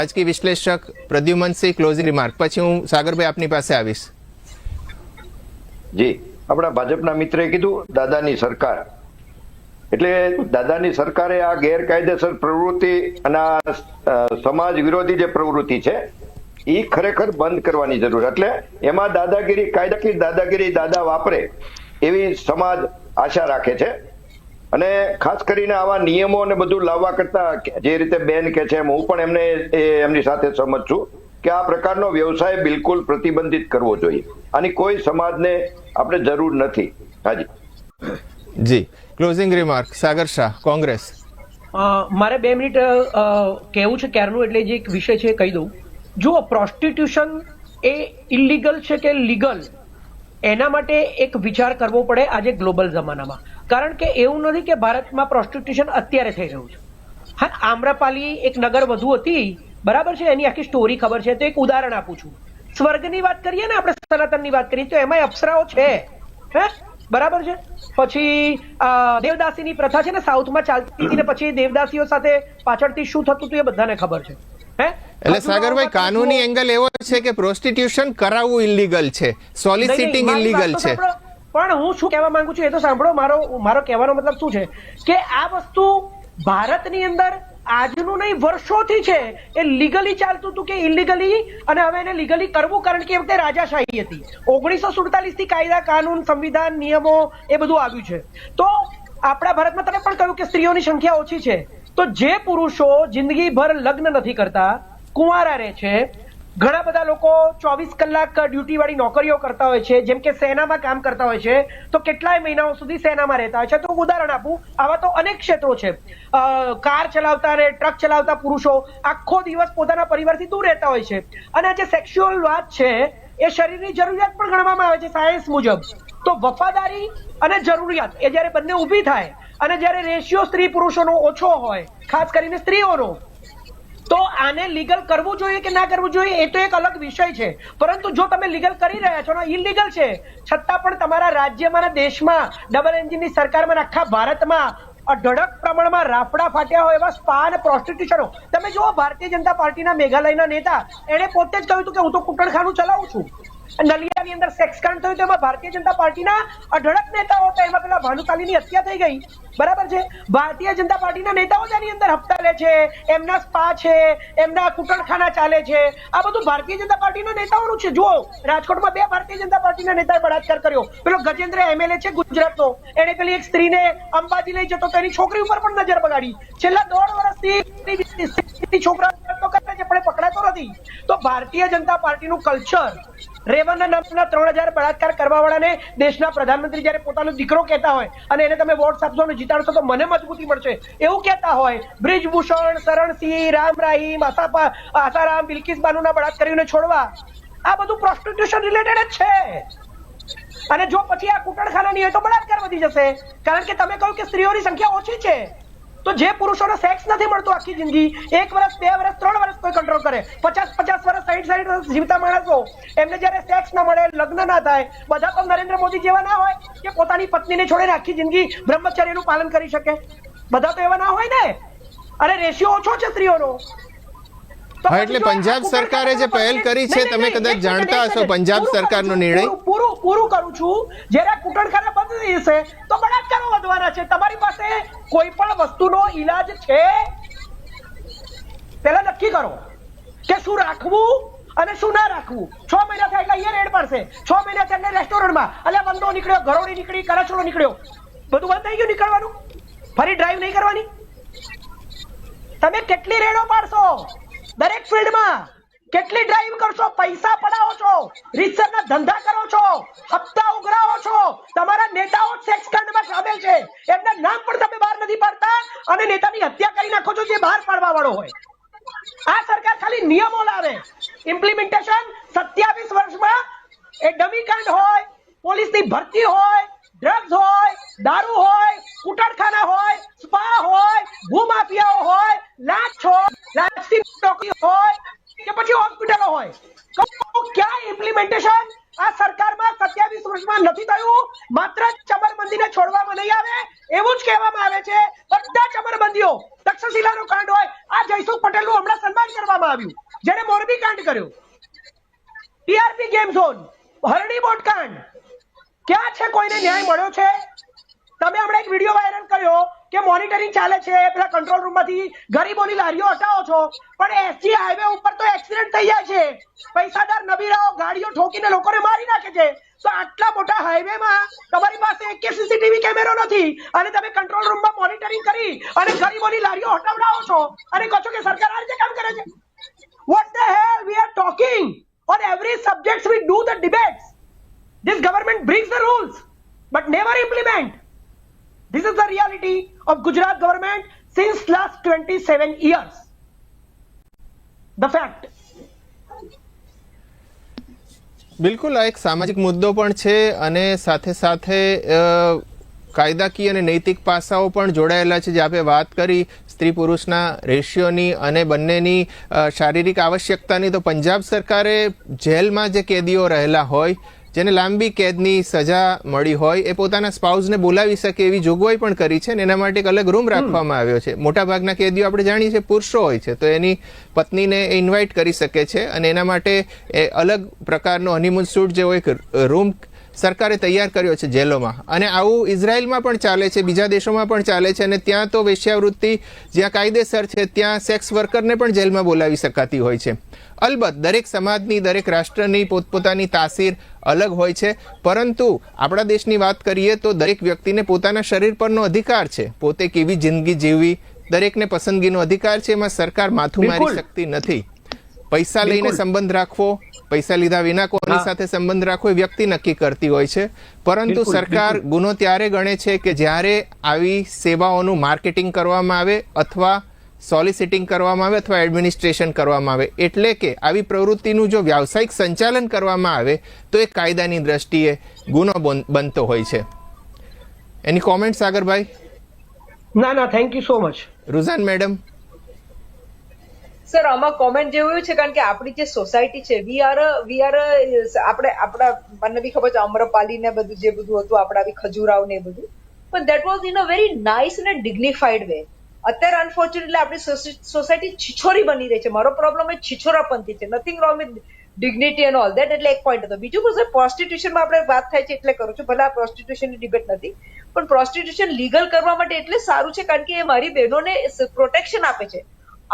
રાજકીય વિશ્લેષક પ્રદ્યુમનસિંહ, ક્લોઝિંગ રિમાર્ક, પછી હું સાગરભાઈ આપની પાસે આવીશ. જી, આપણા ભાજપના મિત્રએ કીધું દાદાની સરકાર, એટલે દાદાની સરકારે આ ગેરકાયદેસર પ્રવૃત્તિ અને આ સમાજ વિરોધી જે પ્રવૃત્તિ છે એ ખરેખર બંધ કરવાની જરૂર. એટલે એમાં દાદાગીરી, કાયદાકીય દાદાગીરી દાદા વાપરે એવી સમાજ આશા રાખે છે. અને ખાસ કરીને આવા નિયમો ને બધું લાવવા કરતા જે રીતે બેન કે છે એમ હું પણ એમની સાથે સહમત છું કે આ પ્રકારનો વ્યવસાય બિલકુલ પ્રતિબંધિત કરવો જોઈએ. આની કોઈ સમાજને આપણે જરૂર નથી. હાજી જી, ક્લોઝિંગ રિમાર્ક, સાગર શાહ, કોંગ્રેસ. મારે 2 મિનિટ કહેવું છે ક્યારનું, એટલે જે એક વિષય છે કહી દઉં. જો પ્રોસ્ટિટ્યુશન એ ઇલીગલ છે કે લીગલ, એના માટે એક વિચાર કરવો પડે આજે ગ્લોબલ જમાનામાં. કારણ કે એવું નથી કે ભારતમાં પ્રોસ્ટિટ્યુશન અત્યારે થઈ રહ્યું છે. હા, આમ્રપાલી એક નગર વધુ હતી, બરાબર છે, એની આખી સ્ટોરી ખબર છે. તો એક ઉદાહરણ આપું છું. સ્વર્ગની વાત કરીએ ને આપણે, સનાતનની વાત કરીએ તો એમાં અપ્સરાઓ છે, હે, બરાબર છે. પછી દેવદાસીની પ્રથા છે ને સાઉથમાં ચાલતી હતી, ને પછી દેવદાસીઓ સાથે પાછળથી શું થતું હતું એ બધાને ખબર છે. એટલે સાગરભાઈ, કાનૂની એંગલ એવો છે કે પ્રોસ્ટિટ્યુશન કરાવવું ઇલીગલ છે, સોલિસિટિંગ ઇલીગલ છે. પણ હું શું કહેવા માંગુ છું એ તો સાંભળો. મારો કહેવાનો મતલબ શું છે કે આ વસ્તુ ભારતની અંદર આજનું નહીં, વર્ષોથી છે. એ લીગલી ચાલતું હતું કે ઇલીગલી, અને હવે એને લીગલી કરવું, કારણ કે એ વખતે રાજાશાહી હતી. 1947 થી કાયદા, કાનૂન, સંવિધાન, નિયમો એ બધું આવ્યું છે. તો આપણા ભારતમાં તમે પણ કહ્યું કે સ્ત્રીઓની સંખ્યા ઓછી છે. તો જે પુરુષો જિંદગીભર લગ્ન નથી કરતા, કુંવારા રહે છે, ઘણા બધા લોકો 24 કલાક ડ્યુટી વાળી નોકરીઓ કરતા હોય છે, જેમ કે સેનામાં કામ કરતા હોય છે, તો કેટલાય મહિનાઓ સુધી સેનામાં રહેતા હોય છે. તો ઉદાહરણ આપું, આવા તો અનેક ક્ષેત્રો છે. કાર ચલાવતા અને ટ્રક ચલાવતા પુરુષો આખો દિવસ પોતાના પરિવારથી દૂર રહેતા હોય છે. અને આ જે સેક્સ્યુઅલ વાત છે એ શરીરની જરૂરિયાત પણ ગણવામાં આવે છે સાયન્સ મુજબ. તો વફાદારી અને જરૂરિયાત એ જયારે બંને ઊભી થાય અને જયારે રેશિયો સ્ત્રી પુરુષોનો ઓછો હોય, ખાસ કરીને સ્ત્રીઓનો, તો આને લીગલ કરવું જોઈએ કે ના કરવું જોઈએ એ તો એક અલગ વિષય છે. પરંતુ જો તમે લીગલ કરી રહ્યા છો ને ઇલીગલ છે, છતાં પણ તમારા રાજ્યમાં અને દેશમાં ડબલ એન્જિનની સરકારમાં આખા ભારતમાં અઢળક પ્રમાણમાં રાફડા ફાટ્યા હોય એવા સ્પા અને પ્રોસ્ટિટ્યુશનો. તમે જુઓ, ભારતીય જનતા પાર્ટીના મેઘાલયના નેતા એણે પોતે જ કહ્યું હતું કે હું તો કુટણખાનું ચલાવું છું. નલિયાની અંદર સેક્સકાંડ થયું તો એમાં ભારતીય જનતા પાર્ટીના અઢળક નેતાઓ હતા. એમાં પેલા ભાનુશાલીની હત્યા થઈ ગઈ, બરાબર છે. ભારતીય જનતા પાર્ટીના નેતાઓ જ આની અંદર હપ્તા લે છે, એમના સ્પા છે, એમના કુટણખાના ચાલે છે. આ બધું ભારતીય જનતા પાર્ટીના નેતાઓનું છે. જુઓ, રાજકોટમાં 2 ભારતીય જનતા પાર્ટીના નેતાએ બળાત્કાર કર્યો. પેલો ગજેન્દ્ર MLA છે ગુજરાતનો, એને પેલી એક સ્ત્રીને અંબાજી લઈ જતો તો એની છોકરી ઉપર પણ નજર બગાડી. છેલ્લા 1.5 વર્ષથી છોકરા કરે છે પણ પકડાતો નથી. તો ભારતીય જનતા પાર્ટીનું કલ્ચર, રેવન્ના નામના 3000 બળાત્કાર કરવા વાળાને દેશના પ્રધાનમંત્રી જયારે પોતાનો દીકરો કહેતા હોય અને એને તમે વોટ આપશો અને જીતાડશો તો મને મજબૂતી મળશે એવું કહેતા હોય, બ્રિજભૂષણ, શરણસિંહ, રામ રાહીમ, આસારામ, બિલ્કિસ બાનુના બળાત્કારીઓને છોડવા, આ બધું પ્રોસ્ટિટ્યુશન રિલેટેડ જ છે. અને જો પછી આ કુટણખાનાની હોય તો બળાત્કાર વધી જશે, કારણ કે તમે કહ્યું કે સ્ત્રીઓની સંખ્યા ઓછી છે. તો જે પુરુષોને સેક્સ નથી મળતું આખી જિંદગી, 1 વર્ષ 2 વર્ષ 3 વર્ષ કોઈ કંટ્રોલ કરે, 50 વર્ષ 60 વર્ષ જીવતા માણસો, એમને જયારે સેક્સ ના મળે, લગ્ન ના થાય, બધા તો નરેન્દ્ર મોદી જેવા ના હોય કે પોતાની પત્નીને છોડીને આખી જિંદગી બ્રહ્મચર્યનું પાલન કરી શકે. બધા તો એવા ના હોય ને. અરે રેશિયો ઓછો છે સ્ત્રીઓનો. હા, એટલે પંજાબ સરકારે જે પહેલ કરી છે, તમે કદાચ જાણતા હશો પંજાબ સરકારનો નિર્ણય. પૂરું કરું છું. જ્યારે કુટણખાના બંધ થશે તો બળાત્કારો વધવાના છે. તમારી પાસે કોઈ પણ વસ્તુનો ઈલાજ છે? પહેલા નક્કી કરો કે શું રાખવું અને શું ના રાખવું. 6 મહિના થાય એટલે અહીંયા રેડ પડશે, 6 મહિના થાય એટલે રેસ્ટોરન્ટમાં અલ્યા બંધો નીકળ્યો, ઘરોડી નીકળી, કરચલો નીકળ્યો, બધું બંધ થઈ ગયું નીકળવાનું. ફરી ડ્રાઈવ નહીં કરવાની. તમે કેટલી રેડો પાડશો? દરેક ફિલ્ડમાં કેટલી ડ્રાઈવ કરશો? પૈસા પડાવો છો, રીતસરના ધંધા કરો છો, હપ્તા ઉઘરાવો છો, તમારા નેતાઓ સેક્સ કાંડમાં સામેલ છે, એમના નામ પણ તમે બહાર નથી પાડતા અને નેતાની હત્યા કરી નાખો છો જે બહાર પાડવા વાળો હોય. આ સરકાર ખાલી નિયમો લાવે, ઇમ્પ્લિમેન્ટેશન 27 વર્ષમાં એ ડમી કાંડ હોય, પોલીસની ભરતી હોય, ડ્રગ્સ હોય, દારૂ હોય, કુટણખાના હોય, સ્પા હોય, ભૂમાફિયાઓ હોય, લાંચ હોય, લાંચની નોકરી હોય કે પછી હોસ્પિટલો હોય, તો ક્યાં ઇમ્પ્લિમેન્ટેશન આ સરકારમાં 27 વર્ષમાં નથી થયું? માત્ર ચમરબંધીને છોડવામાં નહીં આવે એવું જ કહેવામાં આવે છે. બધા ચમરબંધીઓ, તક્ષશિલાનો કાંડ હોય, આ જયસુખ પટેલનું હમણાં સન્માન કરવામાં આવ્યું જેને મોરબી કાંડ કર્યો, ટીઆરપી ગેમ ઝોન, હરણી બોટ કાંડ, ક્યાં છે? કોઈને ન્યાય મળ્યો છે? તમે હમણાં એક વિડીયો વાયરલ કર્યો કે મોનિટરિંગ ચાલે છે, પેલા કંટ્રોલ રૂમમાંથી ગરીબોની લારીઓ હટાવો છો, પણ એસજી હાઈવે ઉપર તો એક્સિડન્ટ થઈ જાય છે, પૈસાદાર નબીરાઓ ગાડીઓ ઠોકીને લોકોને મારી નાખે છે. તો આટલા મોટા હાઈવેમાં તમારી પાસે એક સીસીટીવી કેમેરો નથી અને તમે કંટ્રોલ રૂમમાં મોનિટરિંગ કરી અને ગરીબોની લારીઓ હટાવડાવો છો અને કહો છો કે સરકાર આ રીતે કામ કરે છે. What the hell we are talking? On every subject we do the debates. This government brings the rules but never implement. This is the reality of Gujarat government since last 27 years. The fact. બિલકુલ, આ એક સામાજિક મુદ્દો પણ છે અને સાથે સાથે કાયદાકીય અને નૈતિક પાસાઓ પણ જોડાયેલા છે. જે આપણે વાત કરી સ્ત્રી પુરુષના રેશિયોની અને બંનેની શારીરિક આવશ્યકતાની, તો પંજાબ સરકારે જેલમાં જે કેદીઓ રહેલા હોય, જેને લાંબી કેદની સજા મળી હોય, એ પોતાના સ્પાઉસને બોલાવી શકે એવી જોગવાઈ પણ કરી છે અને એના માટે એક અલગ રૂમ રાખવામાં આવ્યો છે. મોટાભાગના કેદીઓ આપણે જાણીએ છીએ પુરુષો હોય છે, તો એની પત્નીને ઇન્વાઇટ કરી શકે છે અને એના માટે એ અલગ પ્રકારનો હનીમૂન સૂટ જેવો એક રૂમ સરકારે તૈયાર કર્યો છે જેલોમાં. અને આવું ઇઝરાયલમાં પણ ચાલે છે, બીજા દેશોમાં પણ ચાલે છે. અને ત્યાં તો વેશ્યાવૃત્તિ જ્યાં કાયદેસર છે ત્યાં સેક્સ વર્કરને પણ જેલમાં બોલાવી શકાતી હોય છે. અલબત્ત દરેક સમાજની, દરેક રાષ્ટ્રની પોતપોતાની તાસીર અલગ હોય છે, પરંતુ આપણા દેશની વાત કરીએ તો દરેક વ્યક્તિને પોતાના શરીર પરનો અધિકાર છે, પોતે કેવી જિંદગી જીવવી દરેકને પસંદગીનો અધિકાર છે. એમાં સરકાર માથું મારી શકતી નથી. પૈસા લઈને સંબંધ રાખવો, પૈસા લીધા વિના કોની સાથે સંબંધ રાખવો એ વ્યક્તિ નક્કી કરતી હોય છે. પરંતુ સરકાર ગુનો ત્યારે ગણે છે કે જ્યારે આવી સેવાઓનું માર્કેટિંગ કરવામાં આવે અથવા સોલિસિટિંગ કરવામાં આવે અથવા એડમિનિસ્ટ્રેશન કરવામાં આવે. એટલે કે આવી પ્રવૃત્તિનું જો વ્યાવસાયિક સંચાલન કરવામાં આવે તો એ કાયદાની દ્રષ્ટિએ ગુનો બનતો હોય છે. Any comment Sagarbhai? ના, thank you so much. Ruzan madam? Sir, આમાં કોમેન્ટ જેવું છે કારણ કે આપણી જે સોસાયટી છે, વી આર આપણા મને બી ખબર છે અમ્રપાલી ને બધું જે બધું હતું, આપણા બી ખજુરાવ ને બધું, પણ that was in a very nice અને ડિગ્નિફાઈડ વે. અત્યારે અનફોર્ચ્યુનેટલી આપણી સોસાયટી છીછોરી બની રહી છે. મારો પ્રોબ્લેમ એ છીછોરાપંથી છે, nothing wrong with dignity and all that. એટલે એક પોઈન્ટ હતો. બીજું સર, પ્રોસ્ટિટ્યુશનમાં આપણે વાત થાય છે એટલે કરું છું, ભલે આ પ્રોસ્ટિટ્યુશનની ડિબેટ નથી, પણ પ્રોસ્ટિટ્યુશન લીગલ કરવા માટે એટલે સારું છે કારણ કે એ મારી બહેનોને પ્રોટેક્શન આપે છે.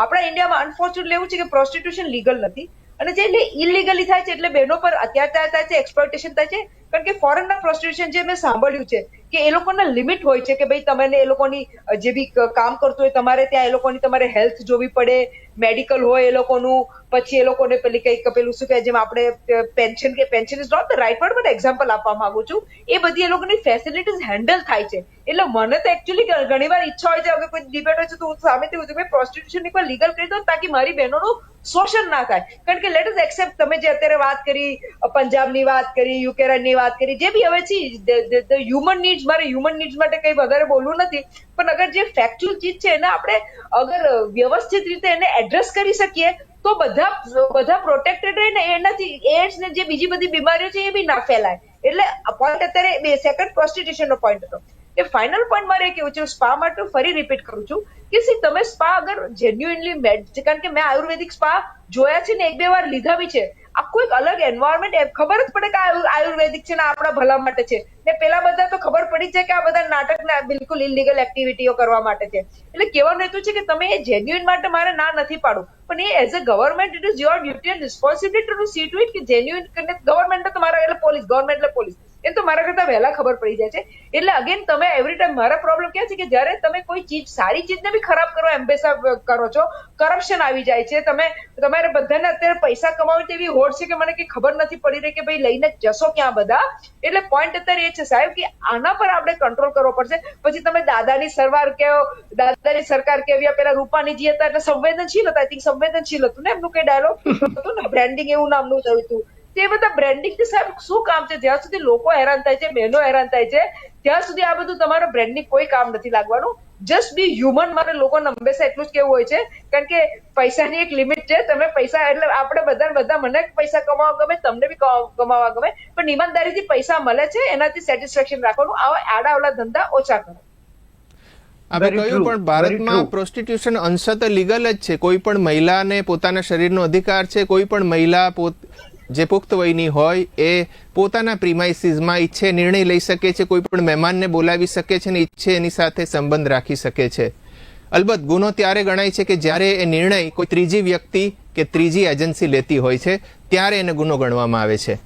આપણા ઇન્ડિયામાં અનફોર્ચ્યુનેટલી એવું છે કે પ્રોસ્ટિટ્યુશન લીગલ નથી અને જે એટલે ઇલીગલી થાય છે એટલે બહેનો પર અત્યાચાર થાય છે, એક્સપ્લોઇટેશન થાય છે. કારણ કે ફોરેનના પ્રોસ્ટિટ્યુશન જે મેં સાંભળ્યું છે કે એ લોકોના લિમિટ હોય છે કે ભાઈ તમને એ લોકોની જે બી કામ કરતું હોય તમારે ત્યાં એ લોકોની તમારે હેલ્થ જોવી પડે, મેડિકલ હોય એ લોકોનું, પછી એ લોકોને પેલી કઈક પેલું શું કહે જેમ આપણે પેન્શન કે pension is not the right word but example આપવા માંગુ છું, એ બધી એ લોકોની ફેસિલિટીઝ હેન્ડલ થાય છે. એટલે મને તો એકચ્યુઅલી ઘણી વાર ઈચ્છા હોય છે, અગર કોઈ ડિબેટ હોય છે તો હું સામેથી હું મેં પ્રોસ્ટિટ્યુશન એકવાર લીગલ કરી દઉં તાકી મારી બહેનોનું શોષણ ના થાય. કારણ કે લેટ અસ એક્સેપ્ટ તમે જે અત્યારે વાત કરી, પંજાબની વાત કરી, યુકેની વાત કરી, જે બી હવે છે હ્યુમન નીડ્સ, મારે હ્યુમન નીડ્સ માટે કઈ વધારે બોલવું નથી, પણ અગર જે ફેક્ચ્યુઅલ ચીજ છે એને આપણે અગર વ્યવસ્થિત રીતે એને એડ્રેસ કરી શકીએ તો બધા પ્રોટેક્ટેડ રહે ને, એનાથી એડ્સ ને જે બીજી બધી બીમારીઓ છે એ બી ના ફેલાય. એટલે પોઈન્ટ અત્યારે સેકન્ડ પ્રોસ્ટિટ્યુશન નો પોઈન્ટ હતો. એ ફાઇનલ પોઈન્ટ મારે કેવું છે સ્પા માટે, ફરી રિપીટ કરું છું કે તમે સ્પા અગર જેન્યુઇનલી, કારણ કે મેં આયુર્વેદિક સ્પા જોયા છે ને 1-2 વાર લીધા બી છે, આખું એક અલગ એન્વાયરમેન્ટ, ખબર જ પડે કે આયુર્વેદિક છે ને આપણા ભલા માટે છે. ને પેલા બધા તો ખબર પડી જાય કે આ બધા નાટક બિલકુલ ઇલીગલ એક્ટિવિટીઓ કરવા માટે છે. એટલે કહેવાનું હેતુ છે કે તમે એ જેન્યુઇન માટે મારે ના નથી પાડું, પણ એ as a government it is your duty and responsibility to see to it કે જેન્યુઇન ગવર્મેન્ટ તમારા એટલે પોલીસ, ગવર્મેન્ટ એટલે પોલીસ, એ તો મારા કરતા વહેલા ખબર પડી જાય છે. એટલે અગેન તમે એવરી ટાઈમ, મારા પ્રોબ્લેમ ક્યાં છે કે જયારે તમે કોઈ ચીજ, સારી ચીજને બી ખરાબ કરો, એમ્બેસા કરો છો, કરપ્શન આવી જાય છે. તમારે બધાને અત્યારે પૈસા કમાવી તેવી હોડ છે કે મને કઈ ખબર નથી પડી રહી કે ભાઈ લઈને જશો ક્યાં બધા. એટલે પોઈન્ટ અત્યારે એ છે સાહેબ કે આના પર આપણે કંટ્રોલ કરવો પડશે. પછી તમે દાદાની સરકાર કેવી, પેલા રૂપાણીજી હતા એટલે સંવેદનશીલ હતા, આઈ થિંક સંવેદનશીલ હતું ને એમનું કઈ ડાયલોગ હતું ને, બ્રાન્ડિંગ એવું નામનું થયું હતું. તે બધા બ્રાન્ડિંગ થી સાહેબ શું કામ છે? જ્યાં સુધી લોકો હેરાન થાય છે, બહેનો હેરાન થાય છે, ત્યાં સુધી આ બધું તમારો બ્રાન્ડિંગ કોઈ કામ નથી લાગવાનું. જસ્ટ બી હ્યુમન. મારે લોકોને હંમેશા એટલું જ કેવું હોય છે, કારણ કે પૈસાની એક લિમિટ છે. તમે પૈસા એટલે આપણે બધા મને પૈસા કમાવા ગમે, તમને બી કમાવા ગમે, પણ ઈમાનદારીથી પૈસા મળે છે એનાથી સેટિસ્ફેક્શન રાખવાનું. આવા આડાઅવળા ધંધા ઓછા કરો. આપણે કહ્યું પણ ભારતમાં પ્રોસ્ટિટ્યુશન અંશત લીગલ જ છે. કોઈ પણ મહિલાને પોતાના શરીરનો અધિકાર છે. કોઈ પણ મહિલા જે પુખ્ત વયની હોય એ પોતાના પ્રિમાઇસીસમાં ઈચ્છે નિર્ણય લઈ શકે છે, કોઈ પણ મહેમાનને બોલાવી શકે છે અને ઈચ્છે એની સાથે સંબંધ રાખી શકે છે. અલબત્ત ગુનો ત્યારે ગણાય છે કે જ્યારે એ નિર્ણય કોઈ ત્રીજી વ્યક્તિ કે ત્રીજી એજન્સી લેતી હોય છે, ત્યારે એને ગુનો ગણવામાં આવે છે.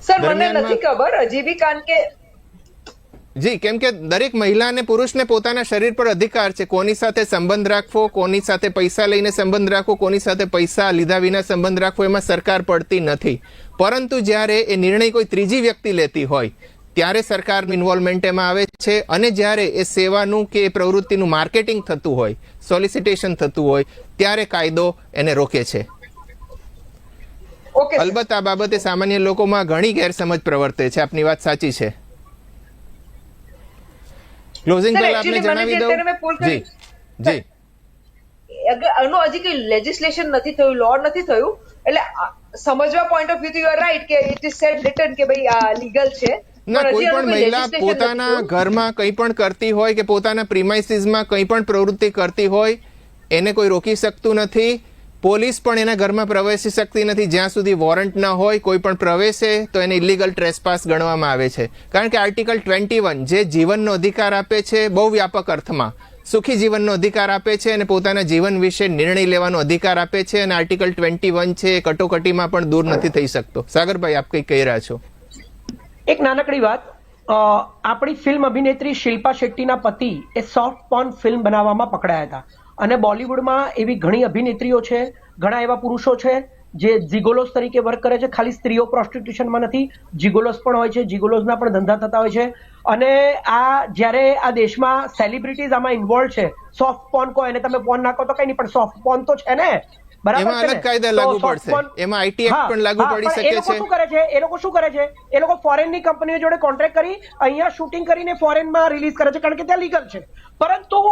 સર મને નથી ખબર હજી બી, કારણ કે જી, કેમ કે દરેક મહિલા અને પુરુષને પોતાના શરીર પર અધિકાર છે. કોની સાથે સંબંધ રાખવો, કોની સાથે પૈસા લઈને સંબંધ રાખવો, કોની સાથે પૈસા લીધા વિના સંબંધ રાખવો, એમાં સરકાર પડતી નથી. પરંતુ જ્યારે એ નિર્ણય કોઈ ત્રીજી વ્યક્તિ લેતી હોય ત્યારે સરકારનું ઇન્વોલ્વમેન્ટ એમાં આવે છે. અને જ્યારે એ સેવાનું કે એ પ્રવૃત્તિનું માર્કેટિંગ થતું હોય, સોલિસિટેશન થતું હોય, ત્યારે કાયદો એને રોકે છે. અલબત્ત આ બાબતે સામાન્ય લોકોમાં ઘણી ગેરસમજ પ્રવર્તે છે. આપની વાત સાચી છે. ક્લોઝિંગ પહેલા આપને જણાવી દઉં. જી જી, આનું હજી કઈ લેજિસ્લેશન નથી થયું, લો નથી થયું, એટલે સમજવા પોઈન્ટ ઓફ વ્યૂ થી યુ આર રાઈટ કે ઇટ ઇઝ સેડ રિટન કે ભાઈ આ લીગલ છે. ના, કોઈ પણ મહિલા પોતાના ઘરમાં કંઈ પણ કરતી હોય કે પોતાના પ્રિમાઇસીસમાં કંઈ પણ પ્રવૃત્તિ કરતી હોય, એને કોઈ રોકી શકતું નથી. પોલીસ પણ એના ઘરમાં પ્રવેશી શકતી નથી જ્યાં સુધી વોરંટ ન હોય. કોઈ પણ પ્રવેશે તો એને ઇલીગલ ટ્રેસપાસ ગણવામાં આવે છે. કારણ કે આર્ટિકલ 21 જે જીવનનો અધિકાર આપે છે, બહુ વ્યાપક અર્થમાં સુખી જીવનનો અધિકાર આપે છે અને પોતાના જીવન વિશે નિર્ણય લેવાનો અધિકાર આપે છે. અને આર્ટિકલ 21 છે એ કટોકટીમાં પણ દૂર નથી થઈ શકતો. સાગરભાઈ, આપ કંઈ કહી રહ્યા છો? એક નાનકડી વાત. આપણી ફિલ્મ અભિનેત્રી શિલ્પા શેટ્ટીના પતિ એ સોફ્ટ પોર્ન ફિલ્મ બનાવવામાં પકડાયા હતા. અને બોલિવૂડમાં એવી ઘણી અભિનેત્રીઓ છે, ઘણા એવા પુરુષો છે જે જીગોલોસ તરીકે વર્ક કરે છે. ખાલી સ્ત્રીઓ પ્રોસ્ટિટ્યુશનમાં નથી, જીગોલોસ પણ હોય છે, જીગોલોસના પણ ધંધા થતા હોય છે. અને આ જ્યારે આ દેશમાં સેલિબ્રિટીઝ આમાં ઇન્વોલ્વ છે, સોફ્ટ પોર્ન કહો એને તમે પોર્ન નાખો તો કઈ નહીં, પણ સોફ્ટ પોર્ન તો છે ને, એમાં અલગ કાયદા લાગુ પડશે, એમાં આઈટી એક્ટ પણ લાગુ પડી શકે છે. એ લોકો શું કરે છે? એ લોકો ફોરેનની કંપનીઓ જોડે કોન્ટ્રાક્ટ કરી અહીંયા શૂટિંગ કરીને ફોરેનમાં રિલીઝ કરે છે, કારણ કે ત્યાં લીગલ છે. પરંતુ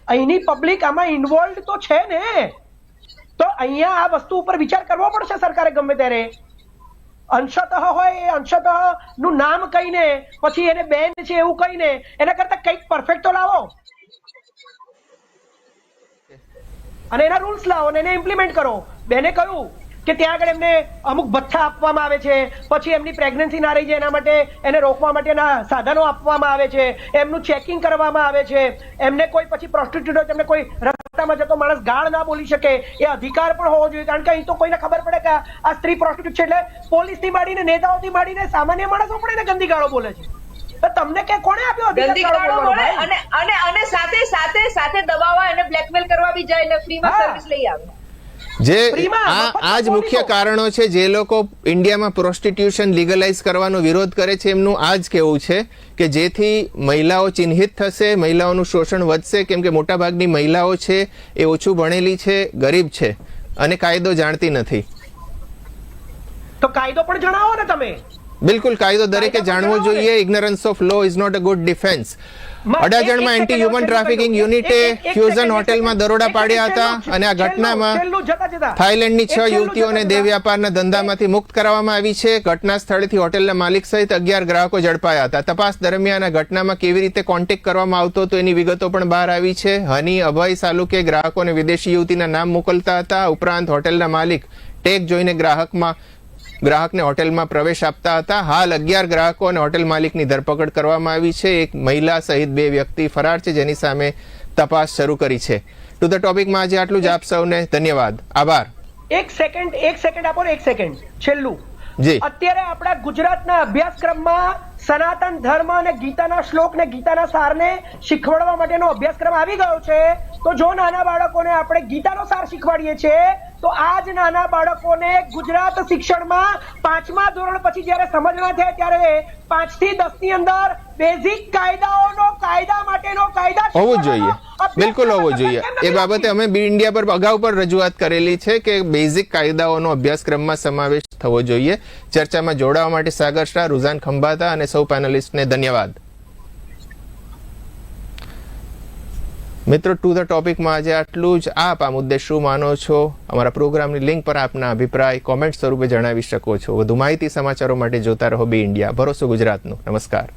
અહીંની પબ્લિક આમાં ઇન્વોલ્વ તો છે ને, તો અહીંયા આ વસ્તુ ઉપર વિચાર કરવો પડશે સરકારે ગમે ત્યારે. અંશતઃ હોય એ અંશતઃ નું નામ કહીને પછી એને બેન છે એવું કહીને એના કરતા કંઈક પરફેક્ટ તો લાવો અને એના રૂલ્સ લાવો અને એને ઇમ્પ્લિમેન્ટ કરો. બેને કહ્યું કે ત્યાં આગળ એમને અમુક ભથ્થા આપવામાં આવે છે, પછી એમની પ્રેગ્નન્સી ના રહી જાય એના માટે એને રોકવા માટેના સાધનો આપવામાં આવે છે, એમનું ચેકિંગ કરવામાં આવે છે, એમને કોઈ પછી પ્રોસ્ટિટ્યુટ હોય તેમને કોઈ રસ્તામાં જતો માણસ ગાળ ના બોલી શકે એ અધિકાર પણ હોવો જોઈએ. કારણ કે અહીં તો કોઈને ખબર પડે કે આ સ્ત્રી પ્રોસ્ટિટ્યુટ છે એટલે પોલીસથી માંડીને નેતાઓથી માંડીને સામાન્ય માણસો પણ એને ગંદી ગાળો બોલે છે. તો તમને કે કોણે આપ્યો અધિકાર? અને સાથે દબાવવા અને બ્લેકમેલ કરવા બી જાય ને ફ્રીમાં સર્વિસ લઈ આવે. જે આ જ મુખ્ય કારણો છે જે લોકો ઇન્ડિયામાં પ્રોસ્ટિટ્યુશન લીગલાઇઝ કરવાનો વિરોધ કરે છે. એમનું આ જ કહેવું છે કે જેથી મહિલાઓ ચિહ્નિત થશે, મહિલાઓનું શોષણ વધશે, કેમ કે મોટાભાગની મહિલાઓ છે એ ઓછું ભણેલી છે, ગરીબ છે અને કાયદો જાણતી નથી. તો કાયદો પણ જણાવો ને તમે. બિલકુલ, કાયદો દરેકે કાયદા જાણવો જણાવો ને. જોઈએ. Ignorance of law is not a good defence. એક અડાજણમાં એન્ટી સેકન્ડ, હ્યુમન એક ટ્રાફિકિંગ સેકન્ડ, યુનિટે એક ફ્યુઝન સેકન્ડ, હોટેલમાં દરોડા એક પાડ્યા સેકન્ડ, હતા અને આ ઘટનામાં છેલ્લું જતા. થાઈલેન્ડની 6 છેલ્લું યુવતીઓને જતા. દેહ વ્યાપારના ધંધામાંથી મુક્ત કરવામાં આવી છે. ઘટના સ્થળેથી હોટેલના માલિક સહિત 11 ગ્રાહકો ઝડપાયા હતા. તપાસ દરમિયાન આ ઘટનામાં કેવી રીતે કોન્ટેક્ટ કરવામાં આવતો હતો એની વિગતો પણ બહાર આવી છે. હની અભય સાલુકે ગ્રાહકોને વિદેશી યુવતીના નામ મોકલતા હતા. ઉપરાંત હોટેલના માલિક ટેગ જોઈને ગ્રાહકને હોટેલમાં પ્રવેશ આપતા હતા. હાલ 11 ગ્રાહકો અને હોટેલ માલિકની ધરપકડ કરવામાં આવી છે. એક મહિલા સહિત 2 વ્યક્તિ ફરાર છે, જેની સામે તપાસ શરૂ કરી છે. ટુ ધ ટોપિકમાં આજે આટલું જ. આપ સૌને ધન્યવાદ, આભાર. એક સેકન્ડ આપો ને, એક સેકન્ડ. છેલ્લું, જી, અત્યારે આપણા ગુજરાતના અભ્યાસક્રમમાં સનાતન ધર્મ અને ગીતાના શ્લોક ને ગીતાના સારને શીખવાડવા માટેનો અભ્યાસક્રમ આવી ગયો છે. તો જો નાના બાળકોને આપણે ગીતાનો સાર શીખવાડીએ છીએ તો આ જ નાના બાળકોને ગુજરાત શિક્ષણમાં 5મા ધોરણ પછી જ્યારે સમજણા થાય ત્યારે 5 થી 10 ની અંદર બેઝિક કાયદા માટેનો કાયદા હોવું જ જોઈએ. શીખવાડવાનો બિલકુલ હોવું જોઈએ. અભ્યાસક્રમ એ બાબતે અમે બી ઇન્ડિયા પર અગાઉ પણ રજૂઆત કરેલી છે કે બેઝિક કાયદાઓનો અભ્યાસક્રમમાં સમાવેશ થવો જોઈએ. ચર્ચામાં જોડાવા માટે સાગર શાહ, રૂઝાન ખંભાતા અને સૌ પેનલિસ્ટને ધન્યવાદ. મિત્રો, ટુ ધ ટોપિકમાં આજે આટલું જ. આપ આ મુદ્દે શું માનો છો? અમારા પ્રોગ્રામની લિંક પર આપના અભિપ્રાય કોમેન્ટ સ્વરૂપે જણાવી શકો છો. વધુ માહિતી સમાચારો માટે જોતા રહો બી ઇન્ડિયા, ભરોસો ગુજરાતનું. નમસ્કાર.